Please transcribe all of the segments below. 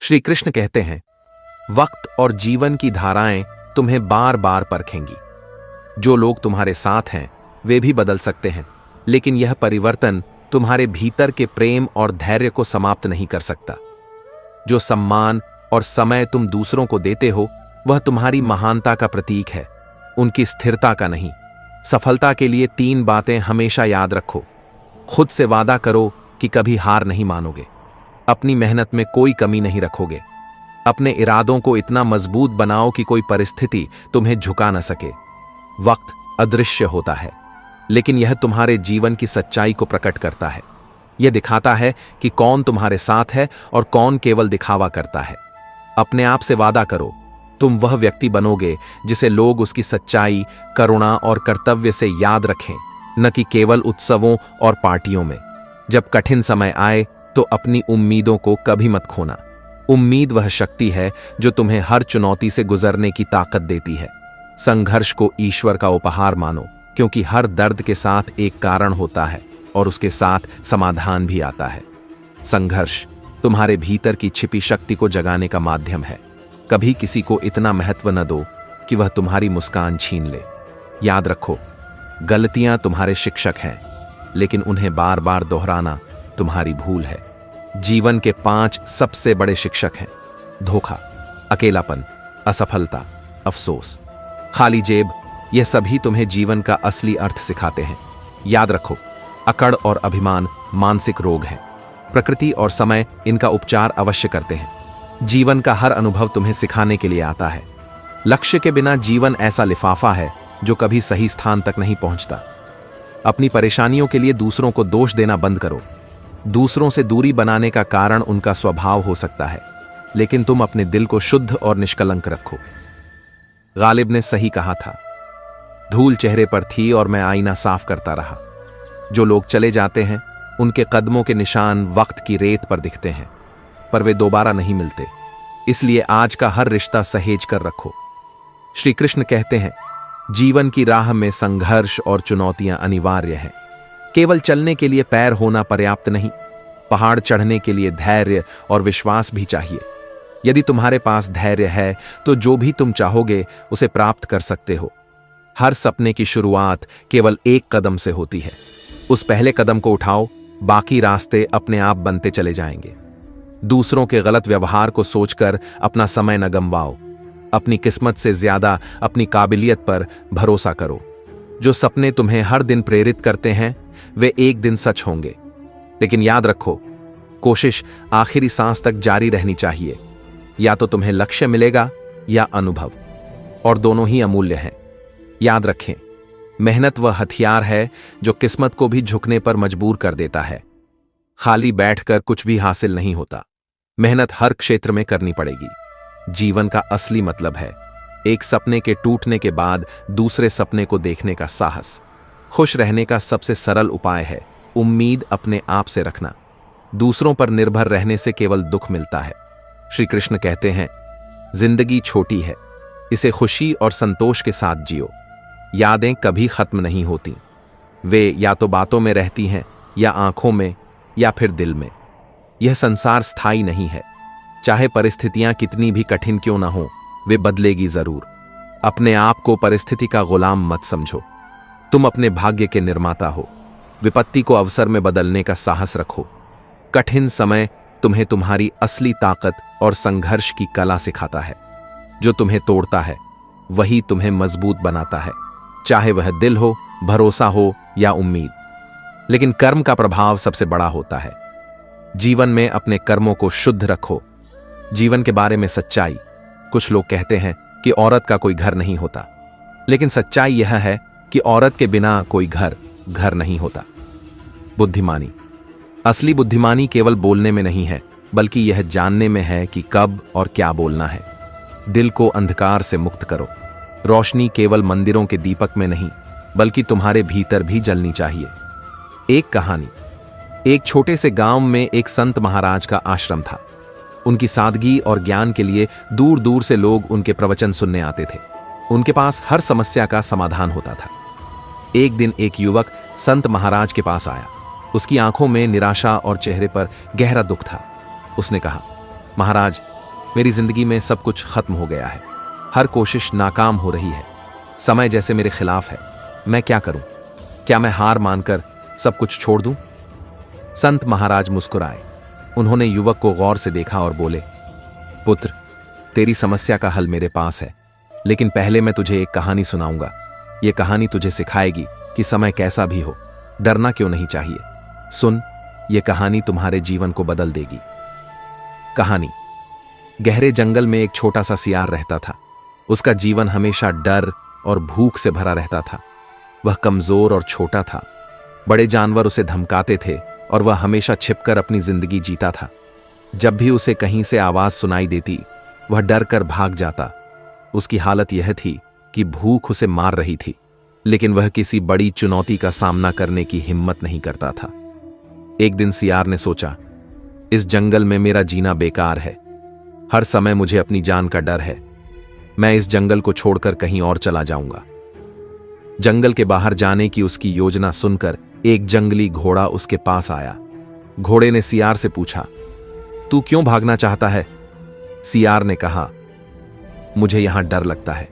श्री कृष्ण कहते हैं, वक्त और जीवन की धाराएं तुम्हें बार बार परखेंगी। जो लोग तुम्हारे साथ हैं वे भी बदल सकते हैं, लेकिन यह परिवर्तन तुम्हारे भीतर के प्रेम और धैर्य को समाप्त नहीं कर सकता। जो सम्मान और समय तुम दूसरों को देते हो वह तुम्हारी महानता का प्रतीक है, उनकी स्थिरता का नहीं। सफलता के लिए 3 बातें हमेशा याद रखो। खुद से वादा करो कि कभी हार नहीं मानोगे। अपनी मेहनत में कोई कमी नहीं रखोगे। अपने इरादों को इतना मजबूत बनाओ कि कोई परिस्थिति तुम्हें झुका न सके। वक्त अदृश्य होता है, लेकिन यह तुम्हारे जीवन की सच्चाई को प्रकट करता है। यह दिखाता है कि कौन तुम्हारे साथ है और कौन केवल दिखावा करता है। अपने आप से वादा करो, तुम वह व्यक्ति बनोगे जिसे लोग उसकी सच्चाई, करुणा और कर्तव्य से याद रखें, न कि केवल उत्सवों और पार्टियों में। जब कठिन समय आए तो अपनी उम्मीदों को कभी मत खोना। उम्मीद वह शक्ति है जो तुम्हें हर चुनौती से गुजरने की ताकत देती है। संघर्ष को ईश्वर का उपहार मानो, क्योंकि हर दर्द के साथ एक कारण होता है और उसके साथ समाधान भी आता है। संघर्ष तुम्हारे भीतर की छिपी शक्ति को जगाने का माध्यम है। कभी किसी को इतना महत्व न दो कि वह तुम्हारी मुस्कान छीन ले। याद रखो, गलतियां तुम्हारे शिक्षक हैं, लेकिन उन्हें बार बार दोहराना तुम्हारी भूल है। जीवन के 5 सबसे बड़े शिक्षक हैं: धोखा, अकेलापन, असफलता, अफसोस, खाली जेब। यह सभी तुम्हें जीवन का असली अर्थ सिखाते हैं। याद रखो, अकड़ और अभिमान मानसिक रोग हैं। प्रकृति और समय इनका उपचार अवश्य करते हैं। जीवन का हर अनुभव तुम्हें सिखाने के लिए आता है। लक्ष्य के बिना जीवन ऐसा लिफाफा है जो कभी सही स्थान तक नहीं पहुंचता। अपनी परेशानियों के लिए दूसरों को दोष देना बंद करो। दूसरों से दूरी बनाने का कारण उनका स्वभाव हो सकता है, लेकिन तुम अपने दिल को शुद्ध और निष्कलंक रखो। गालिब ने सही कहा था, धूल चेहरे पर थी और मैं आईना साफ करता रहा। जो लोग चले जाते हैं उनके कदमों के निशान वक्त की रेत पर दिखते हैं, पर वे दोबारा नहीं मिलते। इसलिए आज का हर रिश्ता सहेज कर रखो। श्री कृष्ण कहते हैं, जीवन की राह में संघर्ष और चुनौतियां अनिवार्य हैं। केवल चलने के लिए पैर होना पर्याप्त नहीं, पहाड़ चढ़ने के लिए धैर्य और विश्वास भी चाहिए। यदि तुम्हारे पास धैर्य है तो जो भी तुम चाहोगे उसे प्राप्त कर सकते हो। हर सपने की शुरुआत केवल एक कदम से होती है। उस पहले कदम को उठाओ, बाकी रास्ते अपने आप बनते चले जाएंगे। दूसरों के गलत व्यवहार को सोचकर अपना समय न गंवाओ। अपनी किस्मत से ज्यादा अपनी काबिलियत पर भरोसा करो। जो सपने तुम्हें हर दिन प्रेरित करते हैं वे एक दिन सच होंगे, लेकिन याद रखो, कोशिश आखिरी सांस तक जारी रहनी चाहिए। या तो तुम्हें लक्ष्य मिलेगा या अनुभव, और दोनों ही अमूल्य हैं। याद रखें, मेहनत वह हथियार है जो किस्मत को भी झुकने पर मजबूर कर देता है। खाली बैठकर कुछ भी हासिल नहीं होता। मेहनत हर क्षेत्र में करनी पड़ेगी। जीवन का असली मतलब है एक सपने के टूटने के बाद दूसरे सपने को देखने का साहस। खुश रहने का सबसे सरल उपाय है उम्मीद अपने आप से रखना। दूसरों पर निर्भर रहने से केवल दुख मिलता है। श्री कृष्ण कहते हैं, जिंदगी छोटी है, इसे खुशी और संतोष के साथ जियो। यादें कभी खत्म नहीं होती। वे या तो बातों में रहती हैं, या आंखों में, या फिर दिल में। यह संसार स्थायी नहीं है। चाहे परिस्थितियां कितनी भी कठिन क्यों ना हो, वे बदलेगी जरूर। अपने आप को परिस्थिति का गुलाम मत समझो। तुम अपने भाग्य के निर्माता हो। विपत्ति को अवसर में बदलने का साहस रखो। कठिन समय तुम्हें तुम्हारी असली ताकत और संघर्ष की कला सिखाता है। जो तुम्हें तोड़ता है वही तुम्हें मजबूत बनाता है, चाहे वह दिल हो, भरोसा हो या उम्मीद। लेकिन कर्म का प्रभाव सबसे बड़ा होता है। जीवन में अपने कर्मों को शुद्ध रखो। जीवन के बारे में सच्चाई। कुछ लोग कहते हैं कि औरत का कोई घर नहीं होता, लेकिन सच्चाई यह है कि औरत के बिना कोई घर नहीं होता। बुद्धिमानी, असली बुद्धिमानी केवल बोलने में नहीं है, बल्कि यह जानने में है कि कब और क्या बोलना है। दिल को अंधकार से मुक्त करो। रोशनी केवल मंदिरों के दीपक में नहीं, बल्कि तुम्हारे भीतर भी जलनी चाहिए। एक कहानी। एक छोटे से गांव में एक संत महाराज का आश्रम था। उनकी सादगी और ज्ञान के लिए दूर दूर से लोग उनके प्रवचन सुनने आते थे। उनके पास हर समस्या का समाधान होता था। एक दिन एक युवक संत महाराज के पास आया। उसकी आंखों में निराशा और चेहरे पर गहरा दुख था। उसने कहा, महाराज, मेरी जिंदगी में सब कुछ खत्म हो गया है। हर कोशिश नाकाम हो रही है। समय जैसे मेरे खिलाफ है। मैं क्या करूं? क्या मैं हार मानकर सब कुछ छोड़ दूं? संत महाराज मुस्कुराए। उन्होंने युवक को गौर से देखा और बोले, पुत्र, तेरी समस्या का हल मेरे पास है, लेकिन पहले मैं तुझे एक कहानी सुनाऊंगा। यह कहानी तुझे सिखाएगी कि समय कैसा भी हो, डरना क्यों नहीं चाहिए। सुन, यह कहानी तुम्हारे जीवन को बदल देगी। कहानी। गहरे जंगल में एक छोटा सा सियार रहता था। उसका जीवन हमेशा डर और भूख से भरा रहता था। वह कमजोर और छोटा था। बड़े जानवर उसे धमकाते थे और वह हमेशा छिपकर अपनी जिंदगी जीता था। जब भी उसे कहीं से आवाज सुनाई देती, वह डर कर भाग जाता। उसकी हालत यह थी कि भूख उसे मार रही थी, लेकिन वह किसी बड़ी चुनौती का सामना करने की हिम्मत नहीं करता था। एक दिन सियार ने सोचा, इस जंगल में मेरा जीना बेकार है। हर समय मुझे अपनी जान का डर है। मैं इस जंगल को छोड़कर कहीं और चला जाऊंगा। जंगल के बाहर जाने की उसकी योजना सुनकर एक जंगली घोड़ा उसके पास आया। घोड़े ने सियार से पूछा, तू क्यों भागना चाहता है? सियार ने कहा, मुझे यहां डर लगता है।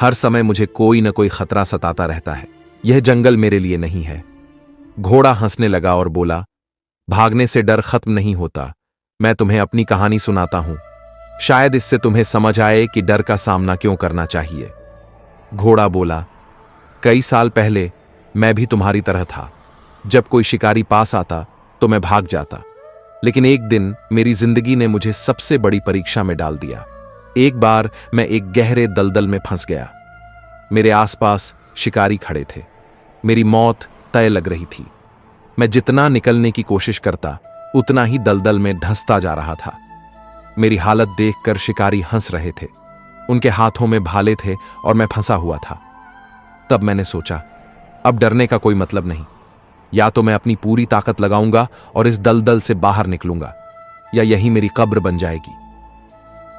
हर समय मुझे कोई न कोई खतरा सताता रहता है। यह जंगल मेरे लिए नहीं है। घोड़ा हंसने लगा और बोला, भागने से डर खत्म नहीं होता। मैं तुम्हें अपनी कहानी सुनाता हूं। शायद इससे तुम्हें समझ आए कि डर का सामना क्यों करना चाहिए। घोड़ा बोला, कई साल पहले मैं भी तुम्हारी तरह था। जब कोई शिकारी पास आता तो मैं भाग जाता, लेकिन एक दिन मेरी जिंदगी ने मुझे सबसे बड़ी परीक्षा में डाल दिया। एक बार मैं एक गहरे दलदल में फंस गया। मेरे आसपास शिकारी खड़े थे। मेरी मौत तय लग रही थी। मैं जितना निकलने की कोशिश करता, उतना ही दलदल में धंसता जा रहा था। मेरी हालत देखकर शिकारी हंस रहे थे। उनके हाथों में भाले थे और मैं फंसा हुआ था। तब मैंने सोचा, अब डरने का कोई मतलब नहीं। या तो मैं अपनी पूरी ताकत लगाऊंगा और इस दलदल से बाहर निकलूंगा, या यही मेरी कब्र बन जाएगी।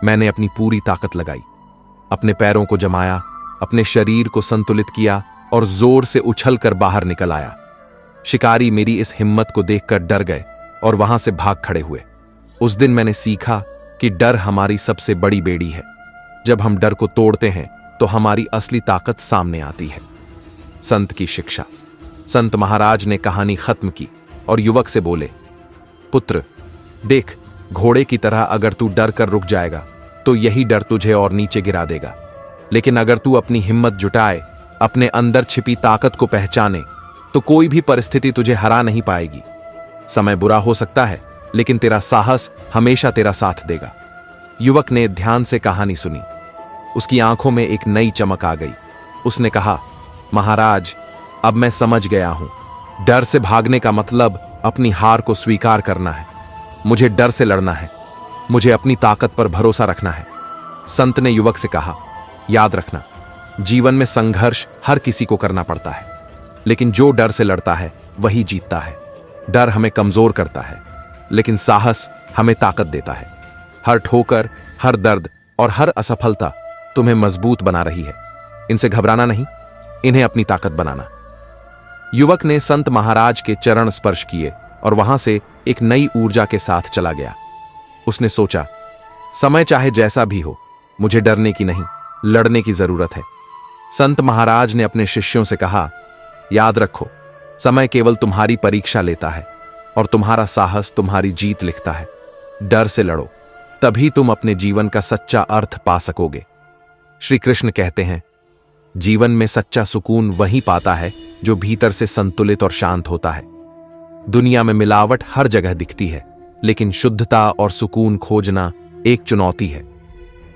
मैंने अपनी पूरी ताकत लगाई, अपने पैरों को जमाया, अपने शरीर को संतुलित किया और जोर से उछलकर बाहर निकल आया। शिकारी मेरी इस हिम्मत को देखकर डर गए और वहां से भाग खड़े हुए। उस दिन मैंने सीखा कि डर हमारी सबसे बड़ी बेड़ी है। जब हम डर को तोड़ते हैं तो हमारी असली ताकत सामने आती है। संत की शिक्षा। संत महाराज ने कहानी खत्म की और युवक से बोले, पुत्र, देख, घोड़े की तरह अगर तू डर कर रुक जाएगा तो यही डर तुझे और नीचे गिरा देगा। लेकिन अगर तू अपनी हिम्मत जुटाए, अपने अंदर छिपी ताकत को पहचाने, तो कोई भी परिस्थिति तुझे हरा नहीं पाएगी। समय बुरा हो सकता है, लेकिन तेरा साहस हमेशा तेरा साथ देगा। युवक ने ध्यान से कहानी सुनी। उसकी आंखों में एक नई चमक आ गई। उसने कहा, महाराज, अब मैं समझ गया हूं। डर से भागने का मतलब अपनी हार को स्वीकार करना है। मुझे डर से लड़ना है। मुझे अपनी ताकत पर भरोसा रखना है। संत ने युवक से कहा, याद रखना, जीवन में संघर्ष हर किसी को करना पड़ता है, लेकिन जो डर से लड़ता है वही जीतता है। डर हमें कमजोर करता है, लेकिन साहस हमें ताकत देता है। हर ठोकर, हर दर्द और हर असफलता तुम्हें मजबूत बना रही है। इनसे घबराना नहीं, इन्हें अपनी ताकत बनाना। युवक ने संत महाराज के चरण स्पर्श किए और वहां से एक नई ऊर्जा के साथ चला गया। उसने सोचा, समय चाहे जैसा भी हो, मुझे डरने की नहीं, लड़ने की जरूरत है। संत महाराज ने अपने शिष्यों से कहा, याद रखो, समय केवल तुम्हारी परीक्षा लेता है और तुम्हारा साहस तुम्हारी जीत लिखता है। डर से लड़ो, तभी तुम अपने जीवन का सच्चा अर्थ पा सकोगे। श्री कृष्ण कहते हैं, जीवन में सच्चा सुकून वही पाता है जो भीतर से संतुलित और शांत होता है। दुनिया में मिलावट हर जगह दिखती है, लेकिन शुद्धता और सुकून खोजना एक चुनौती है।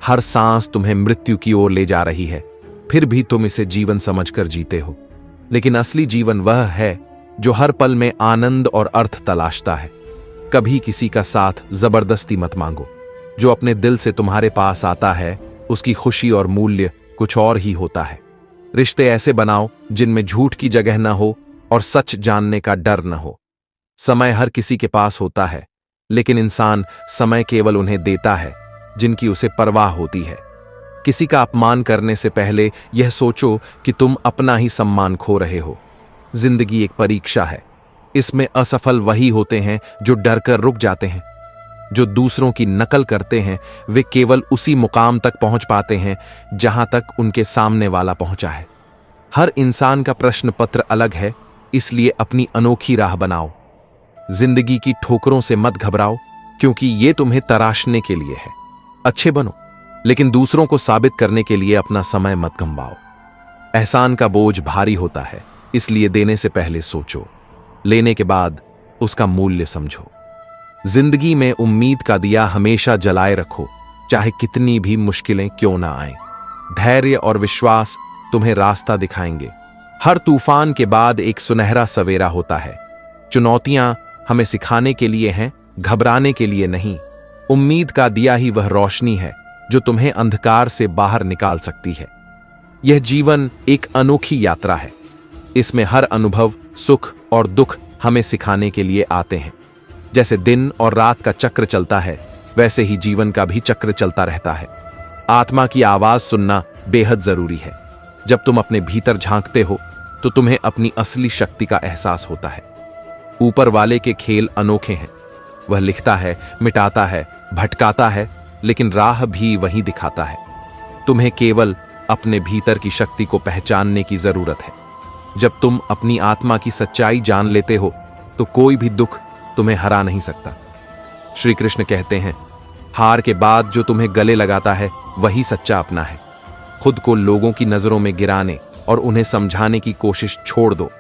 हर सांस तुम्हें मृत्यु की ओर ले जा रही है, फिर भी तुम इसे जीवन समझकर जीते हो। लेकिन असली जीवन वह है जो हर पल में आनंद और अर्थ तलाशता है। कभी किसी का साथ जबरदस्ती मत मांगो। जो अपने दिल से तुम्हारे पास आता है, उसकी खुशी और मूल्य कुछ और ही होता है। रिश्ते ऐसे बनाओ जिनमें झूठ की जगह न हो और सच जानने का डर न हो। समय हर किसी के पास होता है, लेकिन इंसान समय केवल उन्हें देता है जिनकी उसे परवाह होती है। किसी का अपमान करने से पहले यह सोचो कि तुम अपना ही सम्मान खो रहे हो। जिंदगी एक परीक्षा है। इसमें असफल वही होते हैं जो डर कर रुक जाते हैं। जो दूसरों की नकल करते हैं वे केवल उसी मुकाम तक पहुंच पाते हैं जहां तक उनके सामने वाला पहुंचा है। हर इंसान का प्रश्न पत्र अलग है, इसलिए अपनी अनोखी राह बनाओ। जिंदगी की ठोकरों से मत घबराओ, क्योंकि ये तुम्हें तराशने के लिए है। अच्छे बनो, लेकिन दूसरों को साबित करने के लिए अपना समय मत गंवाओ। एहसान का बोझ भारी होता है, इसलिए देने से पहले सोचो, लेने के बाद उसका मूल्य समझो। जिंदगी में उम्मीद का दिया हमेशा जलाए रखो, चाहे कितनी भी मुश्किलें क्यों ना आएं। धैर्य और विश्वास तुम्हें रास्ता दिखाएंगे। हर तूफान के बाद एक सुनहरा सवेरा होता है। चुनौतियां हमें सिखाने के लिए हैं, घबराने के लिए नहीं। उम्मीद का दिया ही वह रोशनी है जो तुम्हें अंधकार से बाहर निकाल सकती है। यह जीवन एक अनोखी यात्रा है। इसमें हर अनुभव, सुख और दुख हमें सिखाने के लिए आते हैं। जैसे दिन और रात का चक्र चलता है, वैसे ही जीवन का भी चक्र चलता रहता है। आत्मा की आवाज सुनना बेहद जरूरी है। जब तुम अपने भीतर झांकते हो तो तुम्हें अपनी असली शक्ति का एहसास होता है। ऊपर वाले के खेल अनोखे हैं। वह लिखता है, मिटाता है, भटकाता है, लेकिन राह भी वही दिखाता है। तुम्हें केवल अपने भीतर की शक्ति को पहचानने की जरूरत है। जब तुम अपनी आत्मा की सच्चाई जान लेते हो तो कोई भी दुख तुम्हें हरा नहीं सकता। श्री कृष्ण कहते हैं, हार के बाद जो तुम्हें गले लगाता है वही सच्चा अपना है। खुद को लोगों की नजरों में गिराने और उन्हें समझाने की कोशिश छोड़ दो।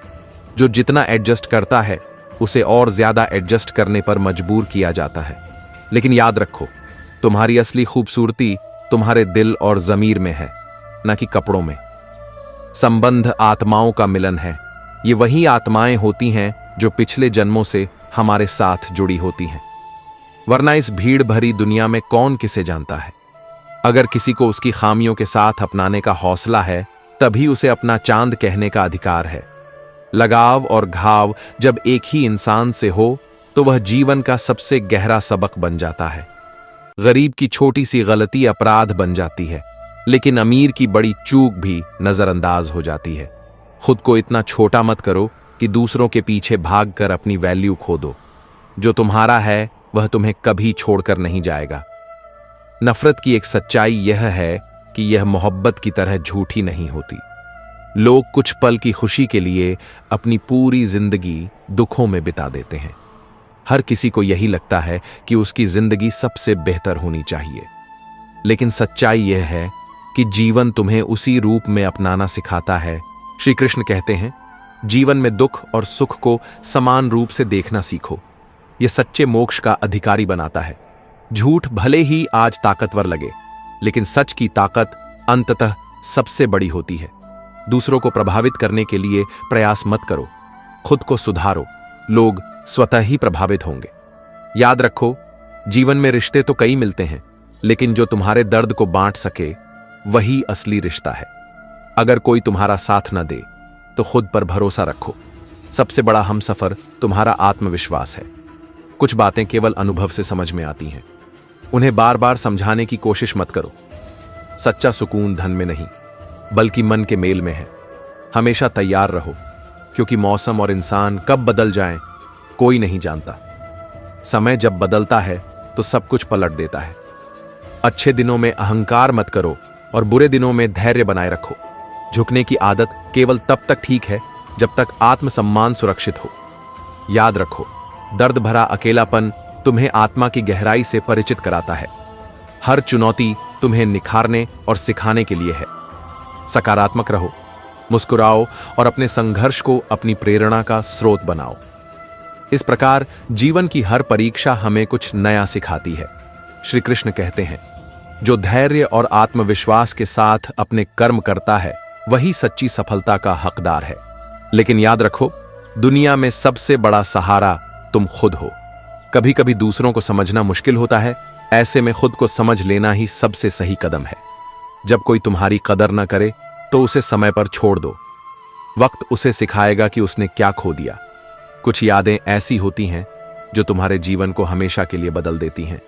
जो जितना एडजस्ट करता है उसे और ज्यादा एडजस्ट करने पर मजबूर किया जाता है। लेकिन याद रखो, तुम्हारी असली खूबसूरती तुम्हारे दिल और जमीर में है, न कि कपड़ों में। संबंध आत्माओं का मिलन है। ये वही आत्माएं होती हैं जो पिछले जन्मों से हमारे साथ जुड़ी होती हैं। वरना इस भीड़ भरी दुनिया में कौन किसे जानता है। अगर किसी को उसकी खामियों के साथ अपनाने का हौसला है, तभी उसे अपना चांद कहने का अधिकार है। लगाव और घाव जब एक ही इंसान से हो तो वह जीवन का सबसे गहरा सबक बन जाता है। गरीब की छोटी सी गलती अपराध बन जाती है, लेकिन अमीर की बड़ी चूक भी नजरअंदाज हो जाती है। खुद को इतना छोटा मत करो कि दूसरों के पीछे भागकर अपनी वैल्यू खो दो। जो तुम्हारा है वह तुम्हें कभी छोड़कर नहीं जाएगा। नफरत की एक सच्चाई यह है कि यह मोहब्बत की तरह झूठी नहीं होती। लोग कुछ पल की खुशी के लिए अपनी पूरी जिंदगी दुखों में बिता देते हैं। हर किसी को यही लगता है कि उसकी जिंदगी सबसे बेहतर होनी चाहिए, लेकिन सच्चाई यह है कि जीवन तुम्हें उसी रूप में अपनाना सिखाता है। श्री कृष्ण कहते हैं, जीवन में दुख और सुख को समान रूप से देखना सीखो। यह सच्चे मोक्ष का अधिकारी बनाता है। झूठ भले ही आज ताकतवर लगे, लेकिन सच की ताकत अंततः सबसे बड़ी होती है। दूसरों को प्रभावित करने के लिए प्रयास मत करो, खुद को सुधारो। लोग स्वतः ही प्रभावित होंगे। याद रखो, जीवन में रिश्ते तो कई मिलते हैं, लेकिन जो तुम्हारे दर्द को बांट सके वही असली रिश्ता है। अगर कोई तुम्हारा साथ न दे तो खुद पर भरोसा रखो। सबसे बड़ा हमसफर तुम्हारा आत्मविश्वास है। कुछ बातें केवल अनुभव से समझ में आती हैं, उन्हें बार बार समझाने की कोशिश मत करो। सच्चा सुकून धन में नहीं, बल्कि मन के मेल में है। हमेशा तैयार रहो, क्योंकि मौसम और इंसान कब बदल जाएं कोई नहीं जानता। समय जब बदलता है तो सब कुछ पलट देता है। अच्छे दिनों में अहंकार मत करो और बुरे दिनों में धैर्य बनाए रखो। झुकने की आदत केवल तब तक ठीक है जब तक आत्मसम्मान सुरक्षित हो। याद रखो, दर्द भरा अकेलापन तुम्हें आत्मा की गहराई से परिचित कराता है। हर चुनौती तुम्हें निखारने और सिखाने के लिए है। सकारात्मक रहो, मुस्कुराओ और अपने संघर्ष को अपनी प्रेरणा का स्रोत बनाओ। इस प्रकार जीवन की हर परीक्षा हमें कुछ नया सिखाती है। श्री कृष्ण कहते हैं, जो धैर्य और आत्मविश्वास के साथ अपने कर्म करता है वही सच्ची सफलता का हकदार है। लेकिन याद रखो, दुनिया में सबसे बड़ा सहारा तुम खुद हो। कभी कभी दूसरों को समझना मुश्किल होता है, ऐसे में खुद को समझ लेना ही सबसे सही कदम है। जब कोई तुम्हारी कदर न करे तो उसे समय पर छोड़ दो। वक्त उसे सिखाएगा कि उसने क्या खो दिया। कुछ यादें ऐसी होती हैं जो तुम्हारे जीवन को हमेशा के लिए बदल देती हैं।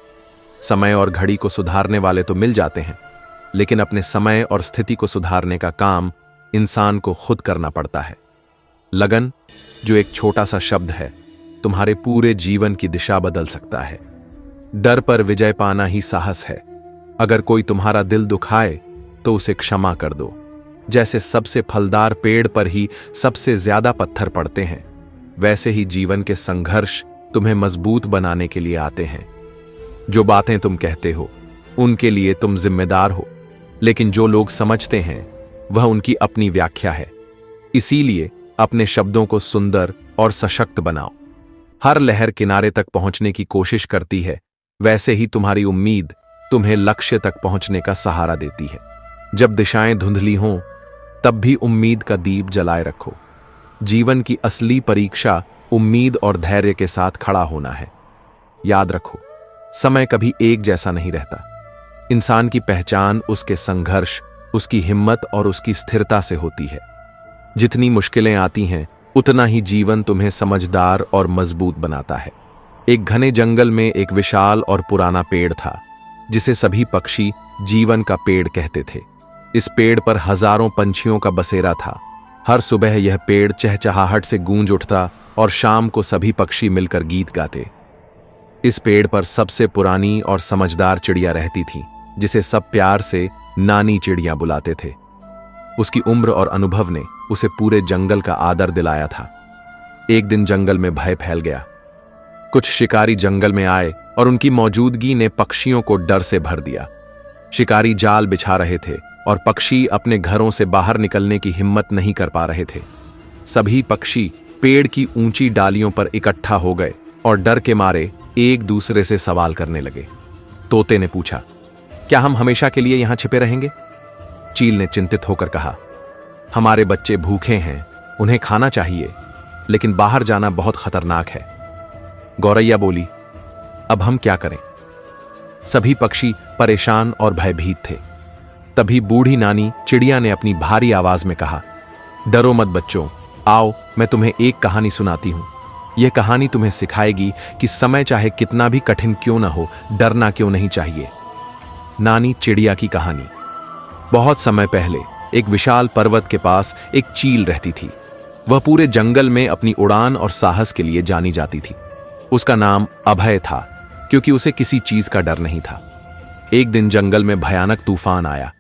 समय और घड़ी को सुधारने वाले तो मिल जाते हैं, लेकिन अपने समय और स्थिति को सुधारने का काम इंसान को खुद करना पड़ता है। लगन, जो एक छोटा सा शब्द है, तुम्हारे पूरे जीवन की दिशा बदल सकता है। डर पर विजय पाना ही साहस है। अगर कोई तुम्हारा दिल दुखाए तो उसे क्षमा कर दो। जैसे सबसे फलदार पेड़ पर ही सबसे ज्यादा पत्थर पड़ते हैं, वैसे ही जीवन के संघर्ष तुम्हें मजबूत बनाने के लिए आते हैं। जो बातें तुम कहते हो उनके लिए तुम जिम्मेदार हो, लेकिन जो लोग समझते हैं वह उनकी अपनी व्याख्या है। इसीलिए अपने शब्दों को सुंदर और सशक्त बनाओ। हर लहर किनारे तक पहुंचने की कोशिश करती है, वैसे ही तुम्हारी उम्मीद तुम्हें लक्ष्य तक पहुंचने का सहारा देती है। जब दिशाएं धुंधली हों तब भी उम्मीद का दीप जलाए रखो। जीवन की असली परीक्षा उम्मीद और धैर्य के साथ खड़ा होना है। याद रखो, समय कभी एक जैसा नहीं रहता। इंसान की पहचान उसके संघर्ष, उसकी हिम्मत और उसकी स्थिरता से होती है। जितनी मुश्किलें आती हैं उतना ही जीवन तुम्हें समझदार और मजबूत बनाता है। एक घने जंगल में एक विशाल और पुराना पेड़ था, जिसे सभी पक्षी जीवन का पेड़ कहते थे। इस पेड़ पर हजारों पंछियों का बसेरा था। हर सुबह यह पेड़ चहचहाहट से गूंज उठता और शाम को सभी पक्षी मिलकर गीत गाते। इस पेड़ पर सबसे पुरानी और समझदार चिड़िया रहती थी, जिसे सब प्यार से नानी चिड़िया बुलाते थे। उसकी उम्र और अनुभव ने उसे पूरे जंगल का आदर दिलाया था। एक दिन जंगल में भय फैल गया। कुछ शिकारी जंगल में आए और उनकी मौजूदगी ने पक्षियों को डर से भर दिया। शिकारी जाल बिछा रहे थे और पक्षी अपने घरों से बाहर निकलने की हिम्मत नहीं कर पा रहे थे। सभी पक्षी पेड़ की ऊंची डालियों पर इकट्ठा हो गए और डर के मारे एक दूसरे से सवाल करने लगे। तोते ने पूछा, क्या हम हमेशा के लिए यहां छिपे रहेंगे? चील ने चिंतित होकर कहा, हमारे बच्चे भूखे हैं, उन्हें खाना चाहिए, लेकिन बाहर जाना बहुत खतरनाक है। गौरैया बोली, अब हम क्या करें? सभी पक्षी परेशान और भयभीत थे। तभी बूढ़ी नानी चिड़िया ने अपनी भारी आवाज में कहा, डरो मत बच्चों, आओ मैं तुम्हें एक कहानी सुनाती हूं। यह कहानी तुम्हें सिखाएगी कि समय चाहे कितना भी कठिन क्यों ना हो, डरना क्यों नहीं चाहिए। नानी चिड़िया की कहानी। बहुत समय पहले एक विशाल पर्वत के पास एक चील रहती थी। वह पूरे जंगल में अपनी उड़ान और साहस के लिए जानी जाती थी। उसका नाम अभय था, क्योंकि उसे किसी चीज का डर नहीं था। एक दिन जंगल में भयानक तूफान आया।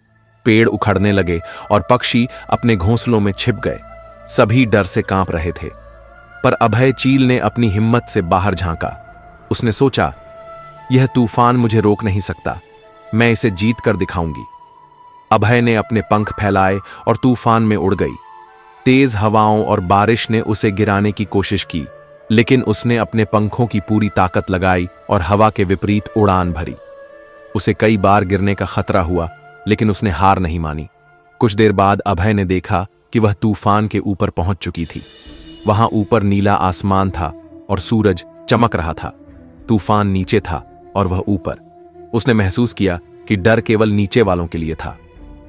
पेड़ उखड़ने लगे और पक्षी अपने घोंसलों में छिप गए। सभी डर से कांप रहे थे, पर अभय चील ने अपनी हिम्मत से बाहर झांका। उसने सोचा, यह तूफान मुझे रोक नहीं सकता, मैं इसे जीत कर दिखाऊंगी। अभय ने अपने पंख फैलाए और तूफान में उड़ गई। तेज हवाओं और बारिश ने उसे गिराने की कोशिश की, लेकिन उसने अपने पंखों की पूरी ताकत लगाई और हवा के विपरीत उड़ान भरी। उसे कई बार गिरने का खतरा हुआ, लेकिन उसने हार नहीं मानी। कुछ देर बाद अभय ने देखा कि वह तूफान के ऊपर पहुंच चुकी थी। वहां ऊपर नीला आसमान था और सूरज चमक रहा था। तूफान नीचे था और वह ऊपर। उसने महसूस किया कि डर केवल नीचे वालों के लिए था।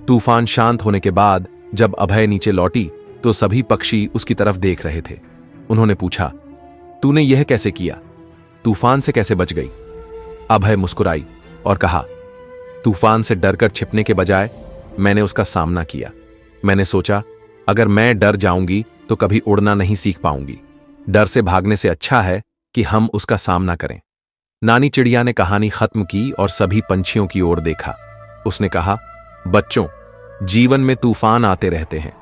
तूफान शांत होने के बाद जब अभय नीचे लौटी तो सभी पक्षी उसकी तरफ देख रहे थे। उन्होंने पूछा, तूने यह कैसे किया? तूफान से कैसे बच गई? अभय मुस्कुराई और कहा, तूफान से डरकर छिपने के बजाय मैंने उसका सामना किया। मैंने सोचा, अगर मैं डर जाऊंगी तो कभी उड़ना नहीं सीख पाऊंगी। डर से भागने से अच्छा है कि हम उसका सामना करें। नानी चिड़िया ने कहानी खत्म की और सभी पंछियों की ओर देखा। उसने कहा, बच्चों, जीवन में तूफान आते रहते हैं।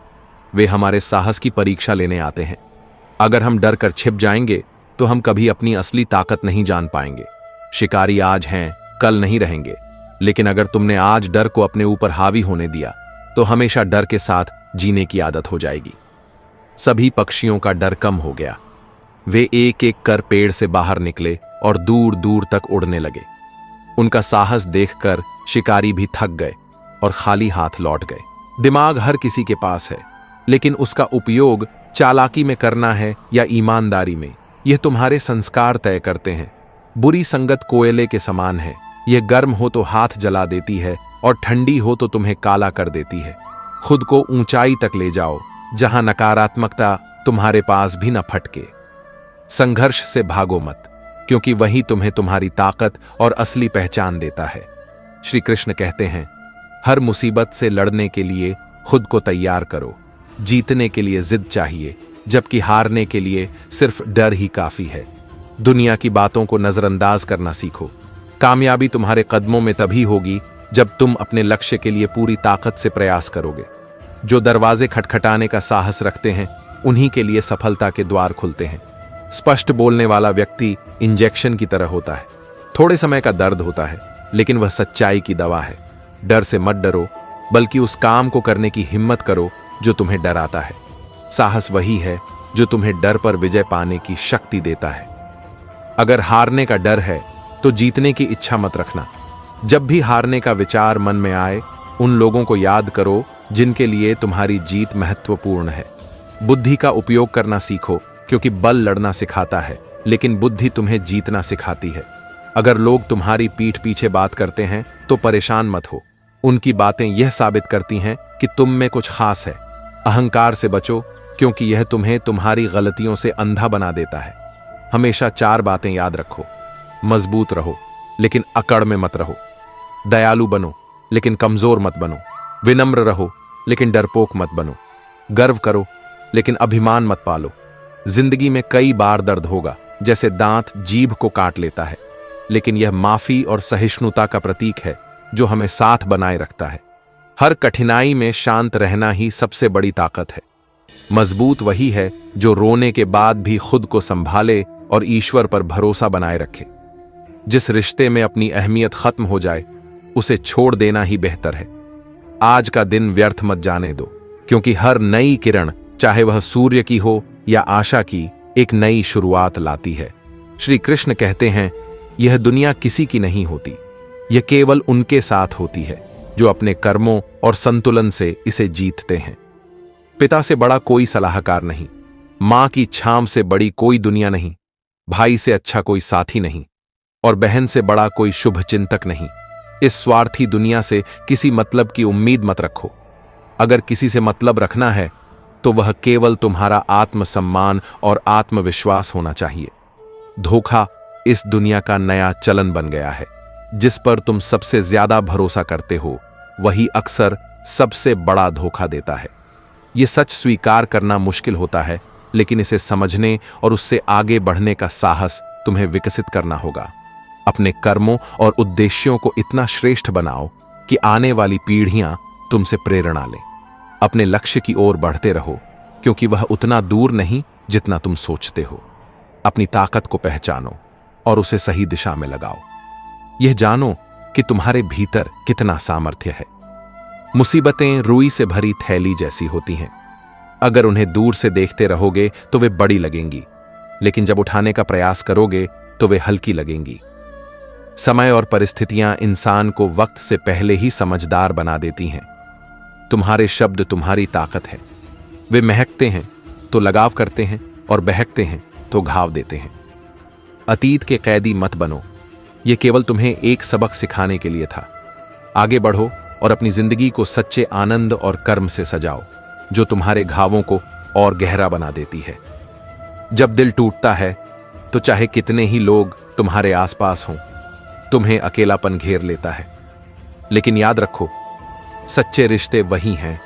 वे हमारे साहस की परीक्षा लेने आते हैं। अगर हम डर कर छिप जाएंगे तो हम कभी अपनी असली ताकत नहीं जान पाएंगे। शिकारी आज हैं, कल नहीं रहेंगे, लेकिन अगर तुमने आज डर को अपने ऊपर हावी होने दिया तो हमेशा डर के साथ जीने की आदत हो जाएगी। सभी पक्षियों का डर कम हो गया। वे एक एक कर पेड़ से बाहर निकले और दूर दूर तक उड़ने लगे। उनका साहस देखकर शिकारी भी थक गए और खाली हाथ लौट गए। दिमाग हर किसी के पास है, लेकिन उसका उपयोग चालाकी में करना है या ईमानदारी में, यह तुम्हारे संस्कार तय करते हैं। बुरी संगत कोयले के समान है। यह गर्म हो तो हाथ जला देती है और ठंडी हो तो तुम्हें काला कर देती है। खुद को ऊंचाई तक ले जाओ, जहां नकारात्मकता तुम्हारे पास भी न फटके। संघर्ष से भागो मत, क्योंकि वही तुम्हें तुम्हारी ताकत और असली पहचान देता है। श्री कृष्ण कहते हैं, हर मुसीबत से लड़ने के लिए खुद को तैयार करो। जीतने के लिए जिद चाहिए, जबकि हारने के लिए सिर्फ डर ही काफी है। दुनिया की बातों को नजरअंदाज करना सीखो। कामयाबी तुम्हारे कदमों में तभी होगी जब तुम अपने लक्ष्य के लिए पूरी ताकत से प्रयास करोगे। जो दरवाजे खटखटाने का साहस रखते हैं उन्हीं के लिए सफलता के द्वार खुलते हैं। स्पष्ट बोलने वाला व्यक्ति इंजेक्शन की तरह होता है। थोड़े समय का दर्द होता है, लेकिन वह सच्चाई की दवा है। डर से मत डरो, बल्कि उस काम को करने की हिम्मत करो जो तुम्हें डराता है। साहस वही है जो तुम्हें डर पर विजय पाने की शक्ति देता है। अगर हारने का डर है तो जीतने की इच्छा मत रखना। जब भी हारने का विचार मन में आए, उन लोगों को याद करो जिनके लिए तुम्हारी जीत महत्वपूर्ण है। बुद्धि का उपयोग करना सीखो, क्योंकि बल लड़ना सिखाता है, लेकिन बुद्धि तुम्हें जीतना सिखाती है। अगर लोग तुम्हारी पीठ पीछे बात करते हैं तो परेशान मत हो। उनकी बातें यह साबित करती हैं कि तुम में कुछ खास है। अहंकार से बचो, क्योंकि यह तुम्हें तुम्हारी गलतियों से अंधा बना देता है। हमेशा 4 बातें याद रखो। मजबूत रहो, लेकिन अकड़ में मत रहो। दयालु बनो, लेकिन कमजोर मत बनो। विनम्र रहो, लेकिन डरपोक मत बनो। गर्व करो, लेकिन अभिमान मत पालो। जिंदगी में कई बार दर्द होगा, जैसे दांत जीभ को काट लेता है, लेकिन यह माफी और सहिष्णुता का प्रतीक है जो हमें साथ बनाए रखता है। हर कठिनाई में शांत रहना ही सबसे बड़ी ताकत है। मजबूत वही है जो रोने के बाद भी खुद को संभाले और ईश्वर पर भरोसा बनाए रखे। जिस रिश्ते में अपनी अहमियत खत्म हो जाए, उसे छोड़ देना ही बेहतर है। आज का दिन व्यर्थ मत जाने दो, क्योंकि हर नई किरण, चाहे वह सूर्य की हो या आशा की, एक नई शुरुआत लाती है। श्री कृष्ण कहते हैं, यह दुनिया किसी की नहीं होती, यह केवल उनके साथ होती है जो अपने कर्मों और संतुलन से इसे जीतते हैं। पिता से बड़ा कोई सलाहकार नहीं, मां की छांव से बड़ी कोई दुनिया नहीं, भाई से अच्छा कोई साथी नहीं, और बहन से बड़ा कोई शुभ चिंतक नहीं। इस स्वार्थी दुनिया से किसी मतलब की उम्मीद मत रखो। अगर किसी से मतलब रखना है तो वह केवल तुम्हारा आत्मसम्मान और आत्मविश्वास होना चाहिए। धोखा इस दुनिया का नया चलन बन गया है। जिस पर तुम सबसे ज्यादा भरोसा करते हो, वही अक्सर सबसे बड़ा धोखा देता है। यह सच स्वीकार करना मुश्किल होता है, लेकिन इसे समझने और उससे आगे बढ़ने का साहस तुम्हें विकसित करना होगा। अपने कर्मों और उद्देश्यों को इतना श्रेष्ठ बनाओ कि आने वाली पीढ़ियां तुमसे प्रेरणा लें। अपने लक्ष्य की ओर बढ़ते रहो, क्योंकि वह उतना दूर नहीं जितना तुम सोचते हो। अपनी ताकत को पहचानो और उसे सही दिशा में लगाओ। यह जानो कि तुम्हारे भीतर कितना सामर्थ्य है। मुसीबतें रुई से भरी थैली जैसी होती हैं। अगर उन्हें दूर से देखते रहोगे तो वे बड़ी लगेंगी, लेकिन जब उठाने का प्रयास करोगे तो वे हल्की लगेंगी। समय और परिस्थितियां इंसान को वक्त से पहले ही समझदार बना देती हैं। तुम्हारे शब्द तुम्हारी ताकत है। वे महकते हैं तो लगाव करते हैं, और बहकते हैं तो घाव देते हैं। अतीत के कैदी मत बनो। यह केवल तुम्हें एक सबक सिखाने के लिए था। आगे बढ़ो और अपनी जिंदगी को सच्चे आनंद और कर्म से सजाओ, जो तुम्हारे घावों को और गहरा बना देती है। जब दिल टूटता है तो चाहे कितने ही लोग तुम्हारे आसपास हों, तुम्हें अकेलापन घेर लेता है। लेकिन याद रखो, सच्चे रिश्ते वही हैं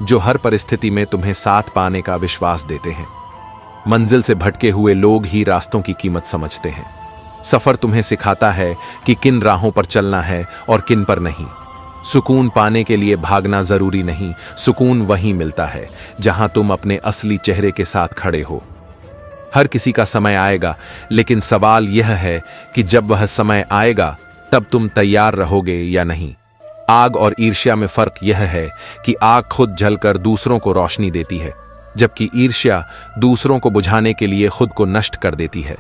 जो हर परिस्थिति में तुम्हें साथ पाने का विश्वास देते हैं। मंजिल से भटके हुए लोग ही रास्तों की कीमत समझते हैं। सफर तुम्हें सिखाता है कि किन राहों पर चलना है और किन पर नहीं। सुकून पाने के लिए भागना जरूरी नहीं, सुकून वहीं मिलता है जहां तुम अपने असली चेहरे के साथ खड़े हो। हर किसी का समय आएगा, लेकिन सवाल यह है कि जब वह समय आएगा तब तुम तैयार रहोगे या नहीं। आग और ईर्ष्या में फर्क यह है कि आग खुद जलकर दूसरों को रोशनी देती है, जबकि ईर्ष्या दूसरों को बुझाने के लिए खुद को नष्ट कर देती है।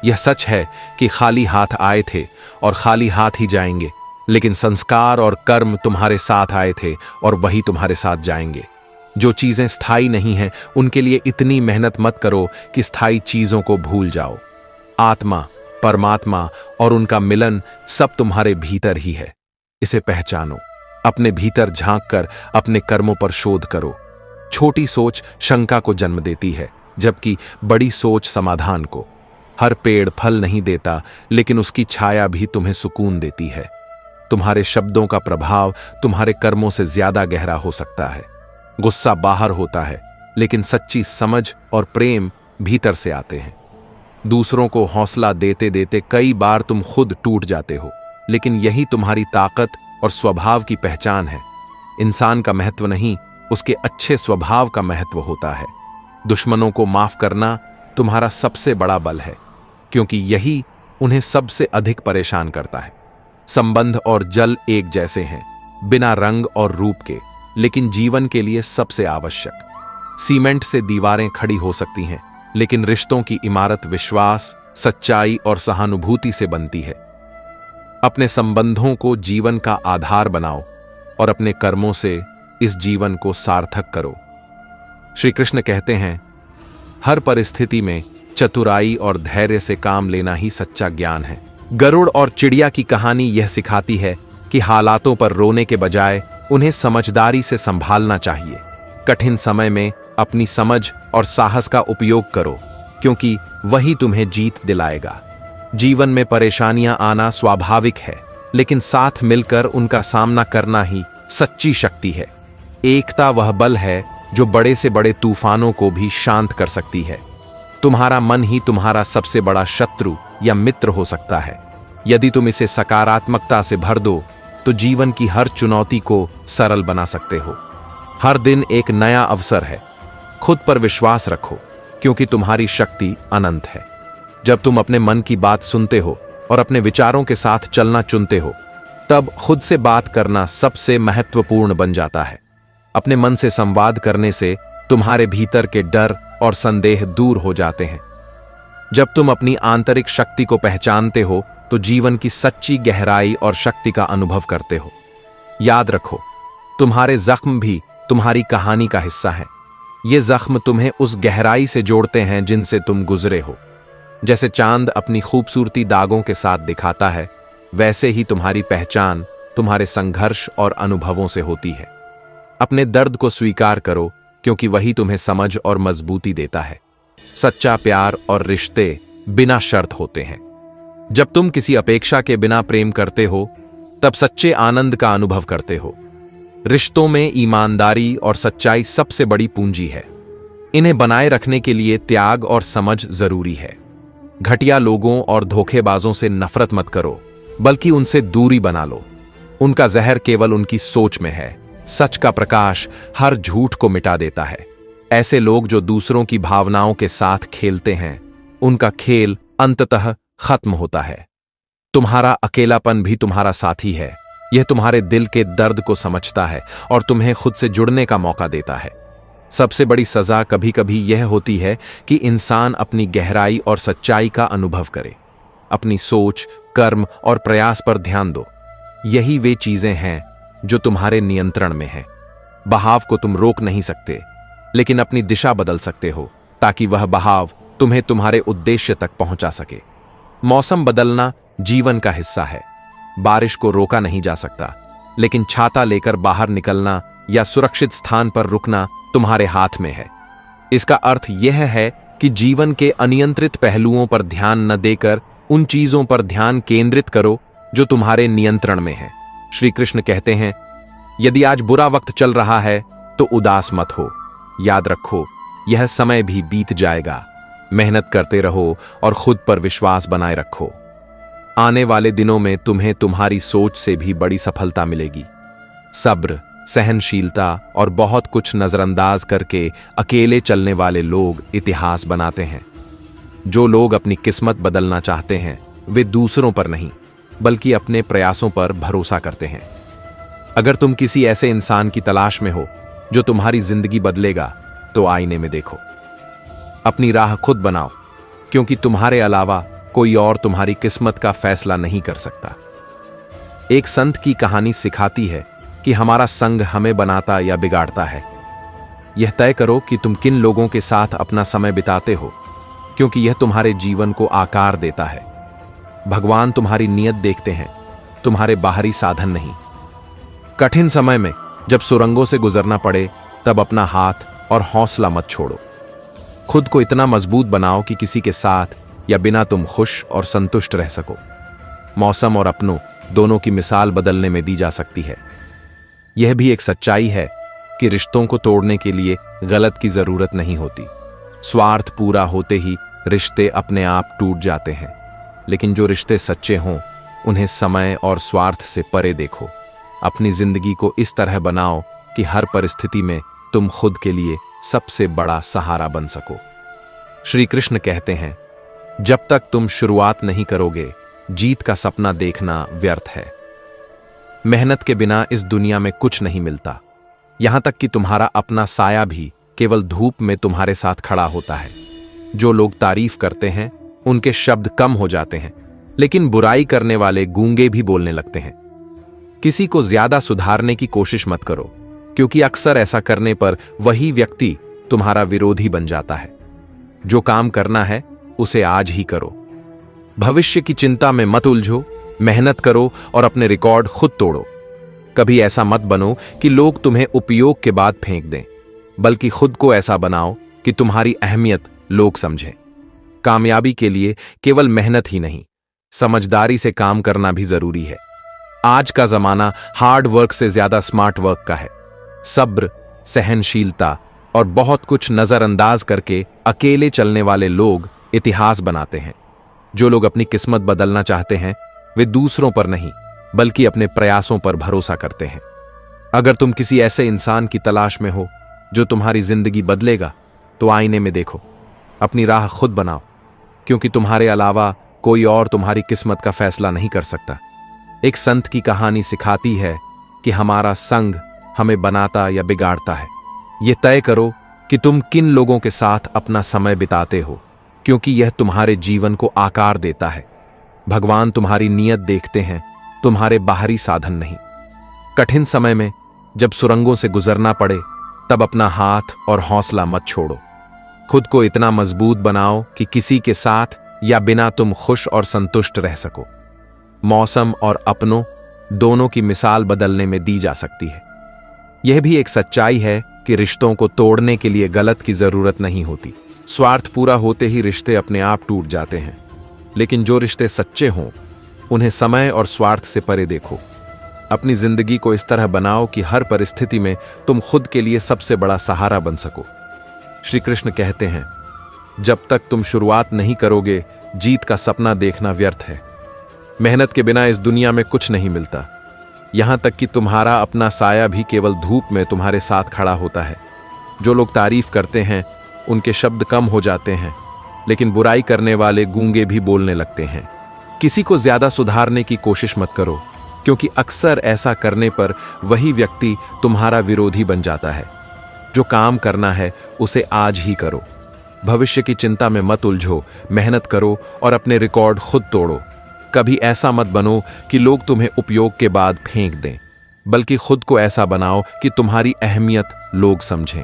यह सच है कि खाली हाथ आए थे और खाली हाथ ही जाएंगे, लेकिन संस्कार और कर्म तुम्हारे साथ आए थे और वही तुम्हारे साथ जाएंगे। जो चीजें स्थायी नहीं हैं, उनके लिए इतनी मेहनत मत करो कि स्थायी चीजों को भूल जाओ। आत्मा, परमात्मा और उनका मिलन सब तुम्हारे भीतर ही है। इसे पहचानो। अपने भीतर झांक कर अपने कर्मों पर शोध करो। छोटी सोच शंका को जन्म देती है, जबकि बड़ी सोच समाधान को। हर पेड़ फल नहीं देता, लेकिन उसकी छाया भी तुम्हें सुकून देती है। तुम्हारे शब्दों का प्रभाव तुम्हारे कर्मों से ज्यादा गहरा हो सकता है। गुस्सा बाहर होता है, लेकिन सच्ची समझ और प्रेम भीतर से आते हैं। दूसरों को हौसला देते देते कई बार तुम खुद टूट जाते हो, लेकिन यही तुम्हारी ताकत और स्वभाव की पहचान है। इंसान का महत्व नहीं, उसके अच्छे स्वभाव का महत्व होता है। दुश्मनों को माफ करना तुम्हारा सबसे बड़ा बल है, क्योंकि यही उन्हें सबसे अधिक परेशान करता है। संबंध और जल एक जैसे हैं, बिना रंग और रूप के, लेकिन जीवन के लिए सबसे आवश्यक। सीमेंट से दीवारें खड़ी हो सकती हैं, लेकिन रिश्तों की इमारत विश्वास, सच्चाई और सहानुभूति से बनती है। अपने संबंधों को जीवन का आधार बनाओ और अपने कर्मों से इस जीवन को सार्थक करो। श्री कृष्ण कहते हैं, हर परिस्थिति में चतुराई और धैर्य से काम लेना ही सच्चा ज्ञान है। गरुड़ और चिड़िया की कहानी यह सिखाती है कि हालातों पर रोने के बजाय उन्हें समझदारी से संभालना चाहिए। कठिन समय में अपनी समझ और साहस का उपयोग करो, क्योंकि वही तुम्हें जीत दिलाएगा। जीवन में परेशानियां आना स्वाभाविक है, लेकिन साथ मिलकर उनका सामना करना ही सच्ची शक्ति है। एकता वह बल है जो बड़े से बड़े तूफानों को भी शांत कर सकती है। तुम्हारा मन ही तुम्हारा सबसे बड़ा शत्रु या मित्र हो सकता है। यदि तुम इसे सकारात्मकता से भर दो तो जीवन की हर चुनौती को सरल बना सकते हो। हर दिन एक नया अवसर है। खुद पर विश्वास रखो, क्योंकि तुम्हारी शक्ति अनंत है। जब तुम अपने मन की बात सुनते हो और अपने विचारों के साथ चलना चुनते हो, तब खुद से बात करना सबसे महत्वपूर्ण बन जाता है। अपने मन से संवाद करने से तुम्हारे भीतर के डर और संदेह दूर हो जाते हैं। जब तुम अपनी आंतरिक शक्ति को पहचानते हो तो जीवन की सच्ची गहराई और शक्ति का अनुभव करते हो। याद रखो, तुम्हारे जख्म भी तुम्हारी कहानी का हिस्सा है। ये जख्म तुम्हें उस गहराई से जोड़ते हैं जिनसे तुम गुजरे हो। जैसे चांद अपनी खूबसूरती दागों के साथ दिखाता है, वैसे ही तुम्हारी पहचान तुम्हारे संघर्ष और अनुभवों से होती है। अपने दर्द को स्वीकार करो, क्योंकि वही तुम्हें समझ और मजबूती देता है। सच्चा प्यार और रिश्ते बिना शर्त होते हैं। जब तुम किसी अपेक्षा के बिना प्रेम करते हो, तब सच्चे आनंद का अनुभव करते हो। रिश्तों में ईमानदारी और सच्चाई सबसे बड़ी पूंजी है। इन्हें बनाए रखने के लिए त्याग और समझ जरूरी है। घटिया लोगों और धोखेबाजों से नफरत मत करो, बल्कि उनसे दूरी बना लो। उनका जहर केवल उनकी सोच में है। सच का प्रकाश हर झूठ को मिटा देता है। ऐसे लोग जो दूसरों की भावनाओं के साथ खेलते हैं, उनका खेल अंततः खत्म होता है। तुम्हारा अकेलापन भी तुम्हारा साथी है। यह तुम्हारे दिल के दर्द को समझता है और तुम्हें खुद से जुड़ने का मौका देता है। सबसे बड़ी सजा कभी कभी यह होती है कि इंसान अपनी गहराई और सच्चाई का अनुभव करे। अपनी सोच, कर्म और प्रयास पर ध्यान दो। यही वे चीजें हैं जो तुम्हारे नियंत्रण में हैं। बहाव को तुम रोक नहीं सकते, लेकिन अपनी दिशा बदल सकते हो, ताकि वह बहाव तुम्हें तुम्हारे उद्देश्य तक पहुंचा सके। मौसम बदलना जीवन का हिस्सा है। बारिश को रोका नहीं जा सकता, लेकिन छाता लेकर बाहर निकलना या सुरक्षित स्थान पर रुकना तुम्हारे हाथ में है। इसका अर्थ यह है कि जीवन के अनियंत्रित पहलुओं पर ध्यान न देकर उन चीजों पर ध्यान केंद्रित करो जो तुम्हारे नियंत्रण में है। श्री कृष्ण कहते हैं, यदि आज बुरा वक्त चल रहा है तो उदास मत हो। याद रखो, यह समय भी बीत जाएगा। मेहनत करते रहो और खुद पर विश्वास बनाए रखो। आने वाले दिनों में तुम्हें तुम्हारी सोच से भी बड़ी सफलता मिलेगी। सब्र, सहनशीलता और बहुत कुछ नजरअंदाज करके अकेले चलने वाले लोग इतिहास बनाते हैं। जो लोग अपनी किस्मत बदलना चाहते हैं, वे दूसरों पर नहीं, बल्कि अपने प्रयासों पर भरोसा करते हैं। अगर तुम किसी ऐसे इंसान की तलाश में हो जो तुम्हारी जिंदगी बदलेगा, तो आईने में देखो। अपनी राह खुद बनाओ, क्योंकि तुम्हारे अलावा कोई और तुम्हारी किस्मत का फैसला नहीं कर सकता। एक संत की कहानी सिखाती है कि हमारा संग हमें बनाता या बिगाड़ता है। यह तय करो कि तुम किन लोगों के साथ अपना समय बिताते हो, क्योंकि यह तुम्हारे जीवन को आकार देता है। भगवान तुम्हारी नीयत देखते हैं, तुम्हारे बाहरी साधन नहीं। कठिन समय में जब सुरंगों से गुजरना पड़े, तब अपना हाथ और हौसला मत छोड़ो। खुद को इतना मजबूत बनाओ कि किसी के साथ या बिना तुम खुश और संतुष्ट रह सको। मौसम और अपनों दोनों की मिसाल बदलने में दी जा सकती है। यह भी एक सच्चाई है कि रिश्तों को तोड़ने के लिए गलत की जरूरत नहीं होती। स्वार्थ पूरा होते ही रिश्ते अपने आप टूट जाते हैं। लेकिन जो रिश्ते सच्चे हों, उन्हें समय और स्वार्थ से परे देखो। अपनी जिंदगी को इस तरह बनाओ कि हर परिस्थिति में तुम खुद के लिए सबसे बड़ा सहारा बन सको। श्री कृष्ण कहते हैं, जब तक तुम शुरुआत नहीं करोगे, जीत का सपना देखना व्यर्थ है। मेहनत के बिना इस दुनिया में कुछ नहीं मिलता। यहां तक कि तुम्हारा अपना साया भी केवल धूप में तुम्हारे साथ खड़ा होता है। जो लोग तारीफ करते हैं उनके शब्द कम हो जाते हैं, लेकिन बुराई करने वाले गूंगे भी बोलने लगते हैं। किसी को ज्यादा सुधारने की कोशिश मत करो, क्योंकि अक्सर ऐसा करने पर वही व्यक्ति तुम्हारा विरोधी बन जाता है। जो काम करना है उसे आज ही करो। भविष्य की चिंता में मत उलझो, मेहनत करो और अपने रिकॉर्ड खुद तोड़ो। कभी ऐसा मत बनो कि लोग तुम्हें उपयोग के बाद फेंक दें, बल्कि खुद को ऐसा बनाओ कि तुम्हारी अहमियत लोग समझें। कामयाबी के लिए केवल मेहनत ही नहीं, समझदारी से काम करना भी जरूरी है। आज का जमाना हार्ड वर्क से ज्यादा स्मार्ट वर्क का है। सब्र, सहनशीलता और बहुत कुछ नजरअंदाज करके अकेले चलने वाले लोग इतिहास बनाते हैं। जो लोग अपनी किस्मत बदलना चाहते हैं, वे दूसरों पर नहीं बल्कि अपने प्रयासों पर भरोसा करते हैं। अगर तुम किसी ऐसे इंसान की तलाश में हो जो तुम्हारी जिंदगी बदलेगा, तो आईने में देखो, अपनी राह खुद बनाओ, क्योंकि तुम्हारे अलावा कोई और तुम्हारी किस्मत का फैसला नहीं कर सकता। एक संत की कहानी सिखाती है कि हमारा संग हमें बनाता या बिगाड़ता है। यह तय करो कि तुम किन लोगों के साथ अपना समय बिताते हो, क्योंकि यह तुम्हारे जीवन को आकार देता है। भगवान तुम्हारी नीयत देखते हैं, तुम्हारे बाहरी साधन नहीं। कठिन समय में जब सुरंगों से गुजरना पड़े, तब अपना हाथ और हौसला मत छोड़ो। खुद को इतना मजबूत बनाओ कि किसी के साथ या बिना तुम खुश और संतुष्ट रह सको। मौसम और अपनों दोनों की मिसाल बदलने में दी जा सकती है। यह भी एक सच्चाई है कि रिश्तों को तोड़ने के लिए गलत की जरूरत नहीं होती। स्वार्थ पूरा होते ही रिश्ते अपने आप टूट जाते हैं। लेकिन जो रिश्ते सच्चे हों, उन्हें समय और स्वार्थ से परे देखो। अपनी जिंदगी को इस तरह बनाओ कि हर परिस्थिति में तुम खुद के लिए सबसे बड़ा सहारा बन सको। श्री कृष्ण कहते हैं, जब तक तुम शुरुआत नहीं करोगे, जीत का सपना देखना व्यर्थ है। मेहनत के बिना इस दुनिया में कुछ नहीं मिलता। यहां तक कि तुम्हारा अपना साया भी केवल धूप में तुम्हारे साथ खड़ा होता है। जो लोग तारीफ करते हैं उनके शब्द कम हो जाते हैं, लेकिन बुराई करने वाले गूंगे भी बोलने लगते हैं। किसी को ज्यादा सुधारने की कोशिश मत करो, क्योंकि अक्सर ऐसा करने पर वही व्यक्ति तुम्हारा विरोधी बन जाता है। जो काम करना है उसे आज ही करो। भविष्य की चिंता में मत उलझो, मेहनत करो और अपने रिकॉर्ड खुद तोड़ो। कभी ऐसा मत बनो कि लोग तुम्हें उपयोग के बाद फेंक दें, बल्कि खुद को ऐसा बनाओ कि तुम्हारी अहमियत लोग समझें।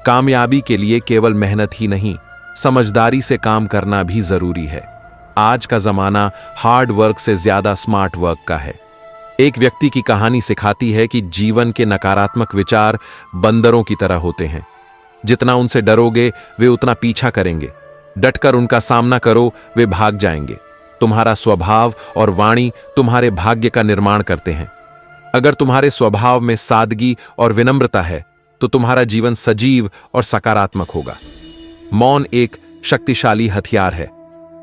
कामयाबी के लिए केवल मेहनत ही नहीं, समझदारी से काम करना भी जरूरी है। आज का जमाना हार्ड वर्क से ज्यादा स्मार्ट वर्क का है। एक व्यक्ति की कहानी सिखाती है कि जीवन के नकारात्मक विचार बंदरों की तरह होते हैं। जितना उनसे डरोगे, वे उतना पीछा करेंगे। डटकर उनका सामना करो, वे भाग जाएंगे। तुम्हारा स्वभाव और वाणी तुम्हारे भाग्य का निर्माण करते हैं। अगर तुम्हारे स्वभाव में सादगी और विनम्रता है, तो तुम्हारा जीवन सजीव और सकारात्मक होगा। मौन एक शक्तिशाली हथियार है।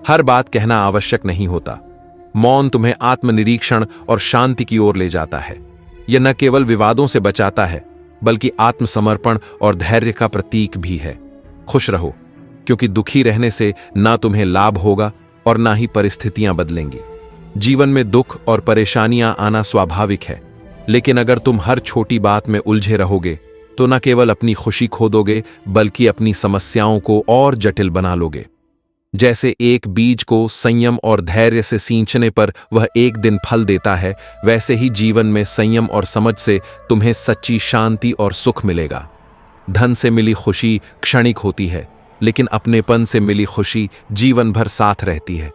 हर बात कहना आवश्यक नहीं होता। मौन तुम्हें आत्मनिरीक्षण और शांति की ओर ले जाता है। यह न केवल विवादों से बचाता है, बल्कि आत्मसमर्पण और धैर्य का प्रतीक भी है। खुश रहो, क्योंकि दुखी रहने से ना तुम्हें लाभ होगा और ना ही परिस्थितियां बदलेंगी। जीवन में दुख और परेशानियां आना स्वाभाविक है, लेकिन अगर तुम हर छोटी बात में उलझे रहोगे, तो न केवल अपनी खुशी खो दोगे, बल्कि अपनी समस्याओं को और जटिल बना लोगे। जैसे एक बीज को संयम और धैर्य से सींचने पर वह एक दिन फल देता है, वैसे ही जीवन में संयम और समझ से तुम्हें सच्ची शांति और सुख मिलेगा। धन से मिली खुशी क्षणिक होती है, लेकिन अपनेपन से मिली खुशी जीवन भर साथ रहती है।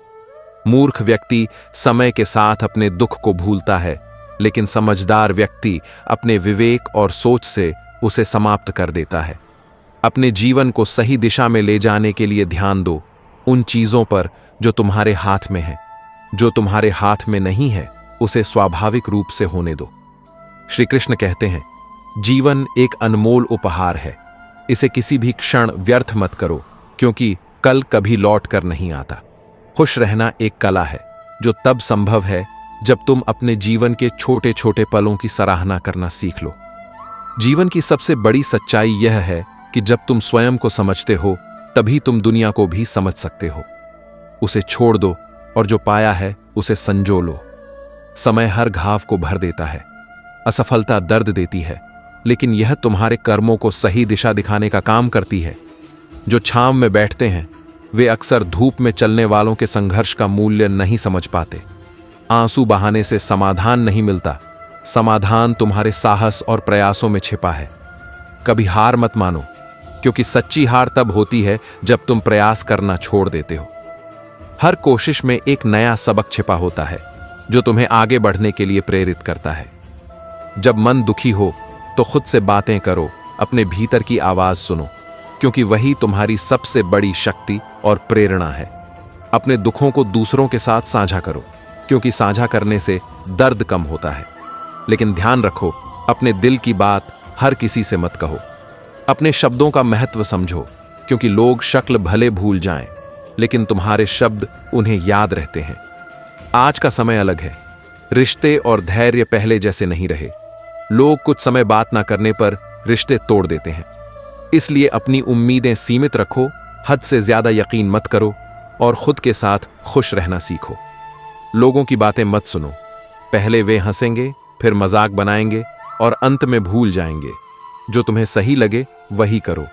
मूर्ख व्यक्ति समय के साथ अपने दुख को भूलता है, लेकिन समझदार व्यक्ति अपने विवेक और सोच से उसे समाप्त कर देता है। अपने जीवन को सही दिशा में ले जाने के लिए ध्यान दो उन चीजों पर जो तुम्हारे हाथ में है। जो तुम्हारे हाथ में नहीं है, उसे स्वाभाविक रूप से होने दो। श्री कृष्ण कहते हैं, जीवन एक अनमोल उपहार है। इसे किसी भी क्षण व्यर्थ मत करो, क्योंकि कल कभी लौट कर नहीं आता। खुश रहना एक कला है, जो तब संभव है जब तुम अपने जीवन के छोटे छोटे पलों की सराहना करना सीख लो। जीवन की सबसे बड़ी सच्चाई यह है कि जब तुम स्वयं को समझते हो तभी तुम दुनिया को भी समझ सकते हो। उसे छोड़ दो और जो पाया है उसे संजो लो। समय हर घाव को भर देता है, असफलता दर्द देती है, लेकिन यह तुम्हारे कर्मों को सही दिशा दिखाने का काम करती है। जो छांव में बैठते हैं वे अक्सर धूप में चलने वालों के संघर्ष का मूल्य नहीं समझ पाते। आंसू बहाने से समाधान नहीं मिलता, समाधान तुम्हारे साहस और प्रयासों में छिपा है। कभी हार मत मानो, क्योंकि सच्ची हार तब होती है जब तुम प्रयास करना छोड़ देते हो। हर कोशिश में एक नया सबक छिपा होता है जो तुम्हें आगे बढ़ने के लिए प्रेरित करता है। जब मन दुखी हो तो खुद से बातें करो, अपने भीतर की आवाज सुनो, क्योंकि वही तुम्हारी सबसे बड़ी शक्ति और प्रेरणा है। अपने दुखों को दूसरों के साथ साझा करो, क्योंकि साझा करने से दर्द कम होता है। लेकिन ध्यान रखो, अपने दिल की बात हर किसी से मत कहो। अपने शब्दों का महत्व समझो, क्योंकि लोग शक्ल भले भूल जाएं, लेकिन तुम्हारे शब्द उन्हें याद रहते हैं। आज का समय अलग है, रिश्ते और धैर्य पहले जैसे नहीं रहे। लोग कुछ समय बात ना करने पर रिश्ते तोड़ देते हैं। इसलिए अपनी उम्मीदें सीमित रखो, हद से ज्यादा यकीन मत करो और खुद के साथ खुश रहना सीखो। लोगों की बातें मत सुनो, पहले वे हंसेंगे, फिर मजाक बनाएंगे और अंत में भूल जाएंगे। जो तुम्हें सही लगे वही करो।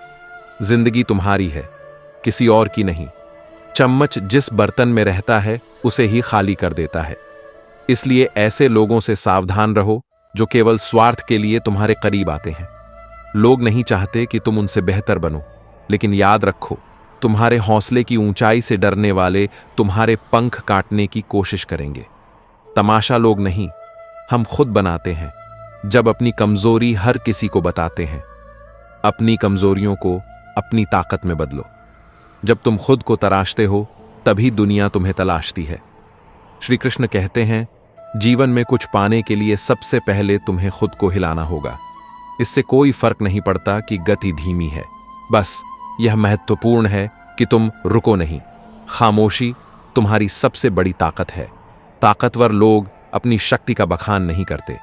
जिंदगी तुम्हारी है, किसी और की नहीं। चम्मच जिस बर्तन में रहता है उसे ही खाली कर देता है। इसलिए ऐसे लोगों से सावधान रहो जो केवल स्वार्थ के लिए तुम्हारे करीब आते हैं। लोग नहीं चाहते कि तुम उनसे बेहतर बनो, लेकिन याद रखो, तुम्हारे हौसले की ऊंचाई से डरने वाले तुम्हारे पंख काटने की कोशिश करेंगे। तमाशा लोग नहीं, हम खुद बनाते हैं जब अपनी कमजोरी हर किसी को बताते हैं। अपनी कमजोरियों को अपनी ताकत में बदलो। जब तुम खुद को तराशते हो तभी दुनिया तुम्हें तलाशती है। श्री कृष्ण कहते हैं, जीवन में कुछ पाने के लिए सबसे पहले तुम्हें खुद को हिलाना होगा। इससे कोई फर्क नहीं पड़ता कि गति धीमी है, बस यह महत्वपूर्ण है कि तुम रुको नहीं। खामोशी तुम्हारी सबसे बड़ी ताकत है। ताकतवर लोग अपनी शक्ति का बखान नहीं करते,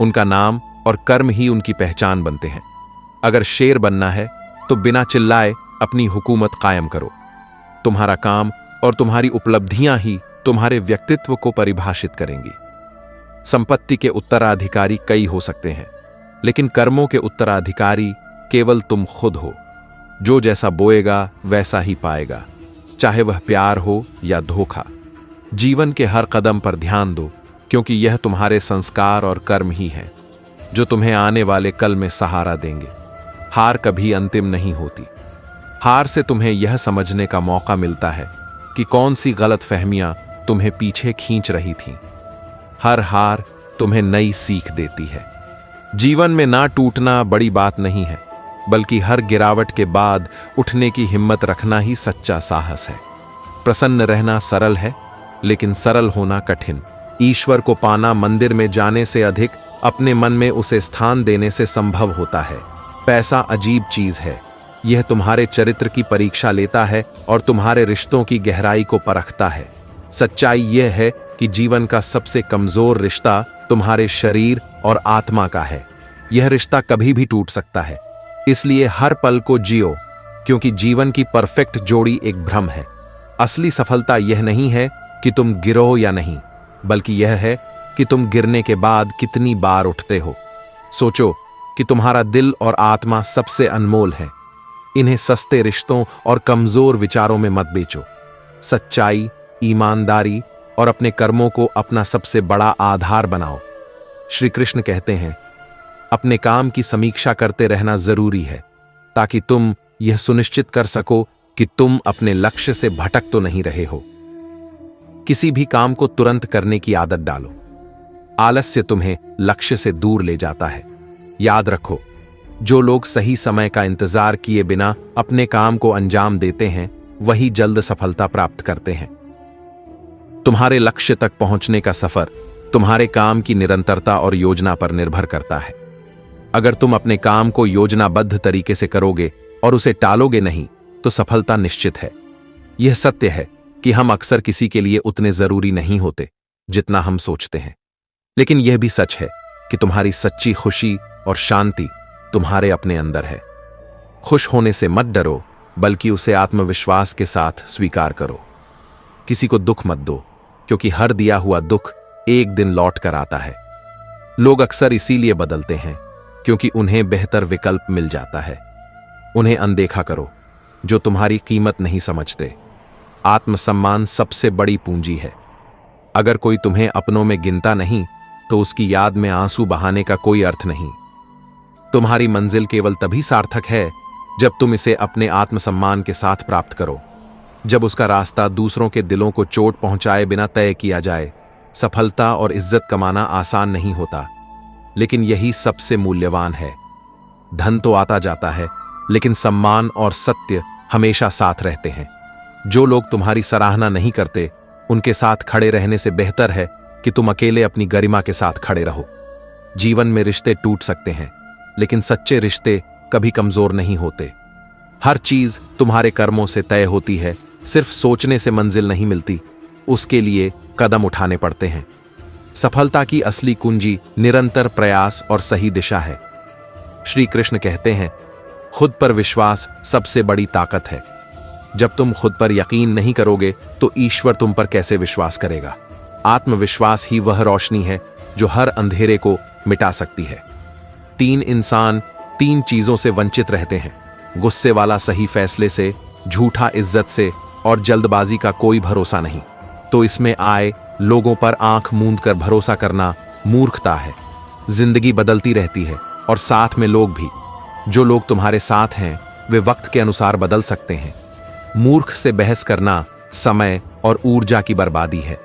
उनका नाम और कर्म ही उनकी पहचान बनते हैं। अगर शेर बनना है तो बिना चिल्लाए अपनी हुकूमत कायम करो। तुम्हारा काम और तुम्हारी उपलब्धियां ही तुम्हारे व्यक्तित्व को परिभाषित करेंगी। संपत्ति के उत्तराधिकारी कई हो सकते हैं, लेकिन कर्मों के उत्तराधिकारी केवल तुम खुद हो। जो जैसा बोएगा वैसा ही पाएगा, चाहे वह प्यार हो या धोखा। जीवन के हर कदम पर ध्यान दो, क्योंकि यह तुम्हारे संस्कार और कर्म ही हैं जो तुम्हें आने वाले कल में सहारा देंगे। हार कभी अंतिम नहीं होती। हार से तुम्हें यह समझने का मौका मिलता है कि कौन सी गलतफहमियां तुम्हें पीछे खींच रही थीं। हर हार तुम्हें नई सीख देती है। जीवन में ना टूटना बड़ी बात नहीं है, बल्कि हर गिरावट के बाद उठने की हिम्मत रखना ही सच्चा साहस है। प्रसन्न रहना सरल है, लेकिन सरल होना कठिन। ईश्वर को पाना मंदिर में जाने से अधिक अपने मन में उसे स्थान देने से संभव होता है। पैसा अजीब चीज है, यह तुम्हारे चरित्र की परीक्षा लेता है और तुम्हारे रिश्तों की गहराई को परखता है। सच्चाई यह है कि जीवन का सबसे कमजोर रिश्ता तुम्हारे शरीर और आत्मा का है। यह रिश्ता कभी भी टूट सकता है, इसलिए हर पल को जियो, क्योंकि जीवन की परफेक्ट जोड़ी एक भ्रम है। असली सफलता यह नहीं है कि तुम गिरो या नहीं, बल्कि यह है कि तुम गिरने के बाद कितनी बार उठते हो। सोचो कि तुम्हारा दिल और आत्मा सबसे अनमोल है। इन्हें सस्ते रिश्तों और कमजोर विचारों में मत बेचो। सच्चाई, ईमानदारी और अपने कर्मों को अपना सबसे बड़ा आधार बनाओ। श्री कृष्ण कहते हैं, अपने काम की समीक्षा करते रहना जरूरी है, ताकि तुम यह सुनिश्चित कर सको कि तुम अपने लक्ष्य से भटक तो नहीं रहे हो। किसी भी काम को तुरंत करने की आदत डालो। आलस्य तुम्हें लक्ष्य से दूर ले जाता है। याद रखो, जो लोग सही समय का इंतजार किए बिना अपने काम को अंजाम देते हैं, वही जल्द सफलता प्राप्त करते हैं। तुम्हारे लक्ष्य तक पहुंचने का सफर तुम्हारे काम की निरंतरता और योजना पर निर्भर करता है। अगर तुम अपने काम को योजनाबद्ध तरीके से करोगे और उसे टालोगे नहीं, तो सफलता निश्चित है। यह सत्य है कि हम अक्सर किसी के लिए उतने जरूरी नहीं होते, जितना हम सोचते हैं। लेकिन यह भी सच है कि तुम्हारी सच्ची खुशी और शांति तुम्हारे अपने अंदर है। खुश होने से मत डरो, बल्कि उसे आत्मविश्वास के साथ स्वीकार करो। किसी को दुख मत दो, क्योंकि हर दिया हुआ दुख एक दिन लौट कर आता है। लोग अक्सर इसीलिए बदलते हैं क्योंकि उन्हें बेहतर विकल्प मिल जाता है। उन्हें अनदेखा करो जो तुम्हारी कीमत नहीं समझते। आत्मसम्मान सबसे बड़ी पूंजी है। अगर कोई तुम्हें अपनों में गिनता नहीं, तो उसकी याद में आंसू बहाने का कोई अर्थ नहीं। तुम्हारी मंजिल केवल तभी सार्थक है जब तुम इसे अपने आत्मसम्मान के साथ प्राप्त करो। जब उसका रास्ता दूसरों के दिलों को चोट पहुंचाए बिना तय किया जाए। सफलता और इज्जत कमाना आसान नहीं होता, लेकिन यही सबसे मूल्यवान है। धन तो आता जाता है, लेकिन सम्मान और सत्य हमेशा साथ रहते हैं। जो लोग तुम्हारी सराहना नहीं करते, उनके साथ खड़े रहने से बेहतर है कि तुम अकेले अपनी गरिमा के साथ खड़े रहो। जीवन में रिश्ते टूट सकते हैं, लेकिन सच्चे रिश्ते कभी कमजोर नहीं होते। हर चीज तुम्हारे कर्मों से तय होती है। सिर्फ सोचने से मंजिल नहीं मिलती, उसके लिए कदम उठाने पड़ते हैं। सफलता की असली कुंजी निरंतर प्रयास और सही दिशा है। श्री कृष्ण कहते हैं, खुद पर विश्वास सबसे बड़ी ताकत है। जब तुम खुद पर यकीन नहीं करोगे, तो ईश्वर तुम पर कैसे विश्वास करेगा। आत्मविश्वास ही वह रोशनी है जो हर अंधेरे को मिटा सकती है। 3 इंसान 3 चीजों से वंचित रहते हैं: गुस्से वाला सही फैसले से, झूठा इज्जत से, और जल्दबाजी का कोई भरोसा नहीं। तो इसमें आए लोगों पर आंख मूंद कर भरोसा करना मूर्खता है। जिंदगी बदलती रहती है, और साथ में लोग भी। जो लोग तुम्हारे साथ हैं, वे वक्त के अनुसार बदल सकते हैं। मूर्ख से बहस करना समय और ऊर्जा की बर्बादी है।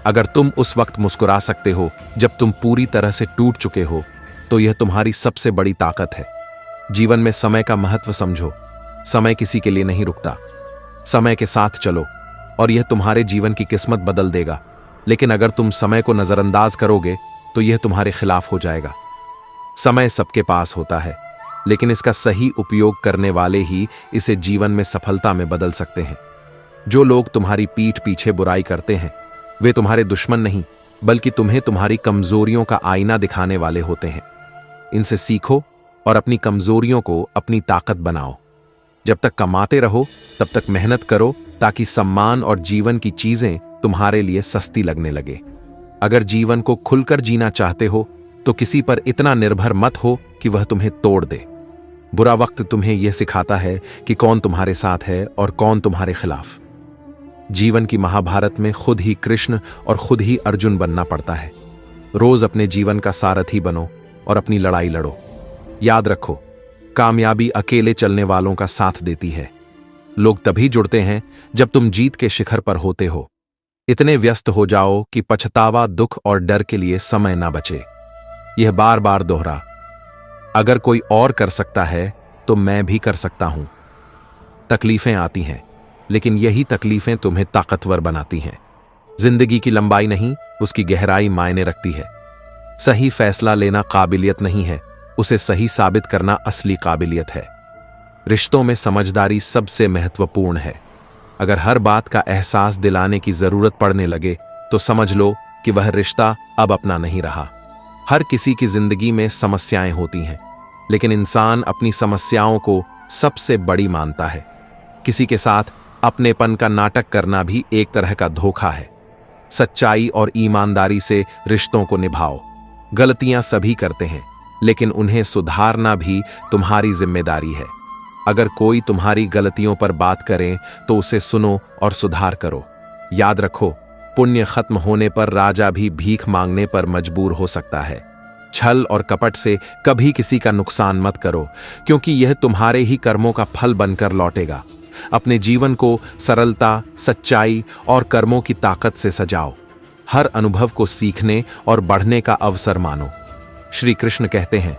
अगर तुम उस वक्त मुस्कुरा सकते हो जब तुम पूरी तरह से टूट चुके हो, तो यह तुम्हारी सबसे बड़ी ताकत है। जीवन में समय का महत्व समझो। समय किसी के लिए नहीं रुकता। समय के साथ चलो, और यह तुम्हारे जीवन की किस्मत बदल देगा। लेकिन अगर तुम समय को नजरअंदाज करोगे, तो यह तुम्हारे खिलाफ हो जाएगा। समय सबके पास होता है, लेकिन इसका सही उपयोग करने वाले ही इसे जीवन में सफलता में बदल सकते हैं। जो लोग तुम्हारी पीठ पीछे बुराई करते हैं, वे तुम्हारे दुश्मन नहीं, बल्कि तुम्हें तुम्हारी कमजोरियों का आईना दिखाने वाले होते हैं। इनसे सीखो और अपनी कमजोरियों को अपनी ताकत बनाओ। जब तक कमाते रहो, तब तक मेहनत करो, ताकि सम्मान और जीवन की चीजें तुम्हारे लिए सस्ती लगने लगे। अगर जीवन को खुलकर जीना चाहते हो, तो किसी पर इतना निर्भर मत हो कि वह तुम्हें तोड़ दे। बुरा वक्त तुम्हें यह सिखाता है कि कौन तुम्हारे साथ है और कौन तुम्हारे खिलाफ। जीवन की महाभारत में खुद ही कृष्ण और खुद ही अर्जुन बनना पड़ता है। रोज अपने जीवन का सारथी बनो और अपनी लड़ाई लड़ो। याद रखो, कामयाबी अकेले चलने वालों का साथ देती है। लोग तभी जुड़ते हैं जब तुम जीत के शिखर पर होते हो। इतने व्यस्त हो जाओ कि पछतावा, दुख और डर के लिए समय ना बचे। यह बार बार दोहरा, अगर कोई और कर सकता है तो मैं भी कर सकता हूं। तकलीफें आती हैं, लेकिन यही तकलीफें तुम्हें ताकतवर बनाती हैं। जिंदगी की लंबाई नहीं, उसकी गहराई मायने रखती है। सही फैसला लेना काबिलियत नहीं है, उसे सही साबित करना असली काबिलियत है। रिश्तों में समझदारी सबसे महत्वपूर्ण है। अगर हर बात का एहसास दिलाने की जरूरत पड़ने लगे, तो समझ लो कि वह रिश्ता अब अपना नहीं रहा। हर किसी की जिंदगी में समस्याएं होती हैं, लेकिन इंसान अपनी समस्याओं को सबसे बड़ी मानता है। किसी के साथ अपनेपन का नाटक करना भी एक तरह का धोखा है। सच्चाई और ईमानदारी से रिश्तों को निभाओ। गलतियां सभी करते हैं, लेकिन उन्हें सुधारना भी तुम्हारी जिम्मेदारी है। अगर कोई तुम्हारी गलतियों पर बात करे, तो उसे सुनो और सुधार करो। याद रखो, पुण्य खत्म होने पर राजा भी भीख मांगने पर मजबूर हो सकता है। छल और कपट से कभी किसी का नुकसान मत करो, क्योंकि यह तुम्हारे ही कर्मों का फल बनकर लौटेगा। अपने जीवन को सरलता, सच्चाई और कर्मों की ताकत से सजाओ। हर अनुभव को सीखने और बढ़ने का अवसर मानो। श्री कृष्ण कहते हैं,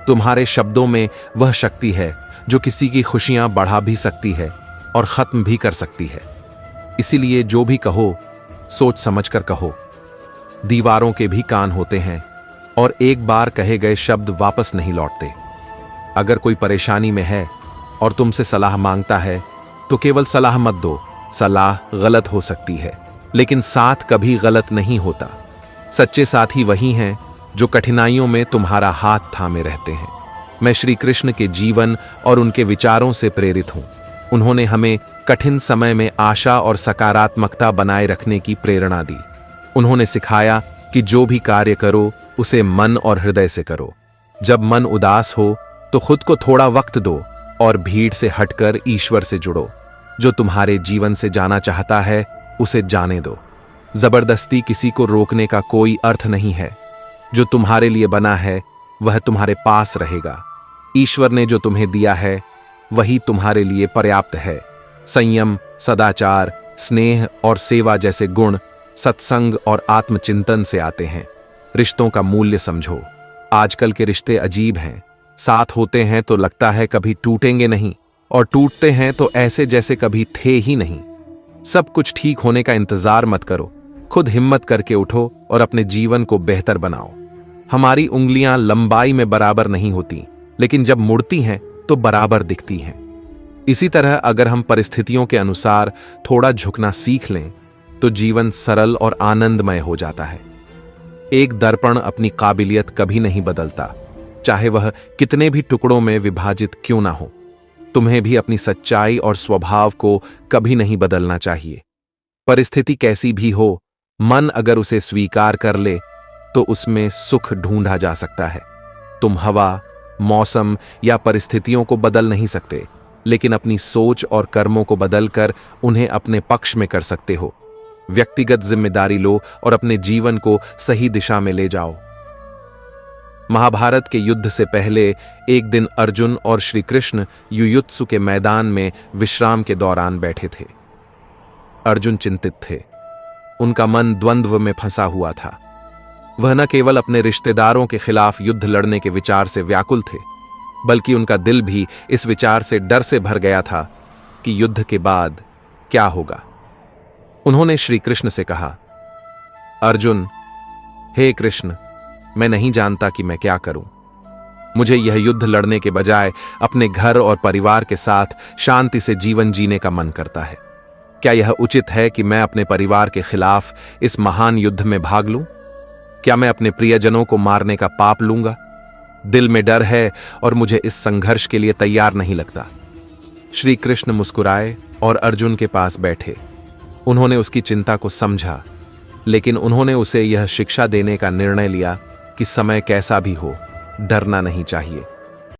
तुम्हारे शब्दों में वह शक्ति है जो किसी की खुशियां बढ़ा भी सकती है और खत्म भी कर सकती है। इसीलिए जो भी कहो, सोच समझकर कहो। दीवारों के भी कान होते हैं, और एक बार कहे गए शब्द वापस नहीं लौटते। अगर कोई परेशानी में है और तुमसे सलाह मांगता है, तो केवल सलाह मत दो। सलाह गलत हो सकती है, लेकिन साथ कभी गलत नहीं होता। सच्चे साथी वही हैं जो कठिनाइयों में तुम्हारा हाथ थामे रहते हैं। मैं श्री कृष्ण के जीवन और उनके विचारों से प्रेरित हूं। उन्होंने हमें कठिन समय में आशा और सकारात्मकता बनाए रखने की प्रेरणा दी। उन्होंने सिखाया कि जो भी कार्य करो उसे मन और हृदय से करो। जब मन उदास हो तो खुद को थोड़ा वक्त दो और भीड़ से हटकर ईश्वर से जुड़ो। जो तुम्हारे जीवन से जाना चाहता है उसे जाने दो। जबरदस्ती किसी को रोकने का कोई अर्थ नहीं है। जो तुम्हारे लिए बना है वह तुम्हारे पास रहेगा। ईश्वर ने जो तुम्हें दिया है वही तुम्हारे लिए पर्याप्त है। संयम, सदाचार, स्नेह और सेवा जैसे गुण सत्संग और आत्मचिंतन से आते हैं। रिश्तों का मूल्य समझो। आजकल के रिश्ते अजीब हैं। साथ होते हैं तो लगता है कभी टूटेंगे नहीं, और टूटते हैं तो ऐसे जैसे कभी थे ही नहीं। सब कुछ ठीक होने का इंतजार मत करो। खुद हिम्मत करके उठो और अपने जीवन को बेहतर बनाओ। हमारी उंगलियां लंबाई में बराबर नहीं होती, लेकिन जब मुड़ती हैं तो बराबर दिखती हैं। इसी तरह अगर हम परिस्थितियों के अनुसार थोड़ा झुकना सीख लें तो जीवन सरल और आनंदमय हो जाता है। एक दर्पण अपनी काबिलियत कभी नहीं बदलता, चाहे वह कितने भी टुकड़ों में विभाजित क्यों ना हो। तुम्हें भी अपनी सच्चाई और स्वभाव को कभी नहीं बदलना चाहिए। परिस्थिति कैसी भी हो, मन अगर उसे स्वीकार कर ले तो उसमें सुख ढूंढा जा सकता है। तुम हवा, मौसम या परिस्थितियों को बदल नहीं सकते, लेकिन अपनी सोच और कर्मों को बदलकर उन्हें अपने पक्ष में कर सकते हो। व्यक्तिगत जिम्मेदारी लो और अपने जीवन को सही दिशा में ले जाओ। महाभारत के युद्ध से पहले एक दिन अर्जुन और श्री कृष्ण युयुत्सु के मैदान में विश्राम के दौरान बैठे थे। अर्जुन चिंतित थे। उनका मन द्वंद्व में फंसा हुआ था। वह न केवल अपने रिश्तेदारों के खिलाफ युद्ध लड़ने के विचार से व्याकुल थे, बल्कि उनका दिल भी इस विचार से डर से भर गया था कि युद्ध के बाद क्या होगा। उन्होंने श्री कृष्ण से कहा, अर्जुन, हे कृष्ण, मैं नहीं जानता कि मैं क्या करूं। मुझे यह युद्ध लड़ने के बजाय अपने घर और परिवार के साथ शांति से जीवन जीने का मन करता है। क्या यह उचित है कि मैं अपने परिवार के खिलाफ इस महान युद्ध में भाग लूं? क्या मैं अपने प्रियजनों को मारने का पाप लूंगा? दिल में डर है और मुझे इस संघर्ष के लिए तैयार नहीं लगता। श्री कृष्ण मुस्कुराए और अर्जुन के पास बैठे। उन्होंने उसकी चिंता को समझा, लेकिन उन्होंने उसे यह शिक्षा देने का निर्णय लिया कि समय कैसा भी हो, डरना नहीं चाहिए।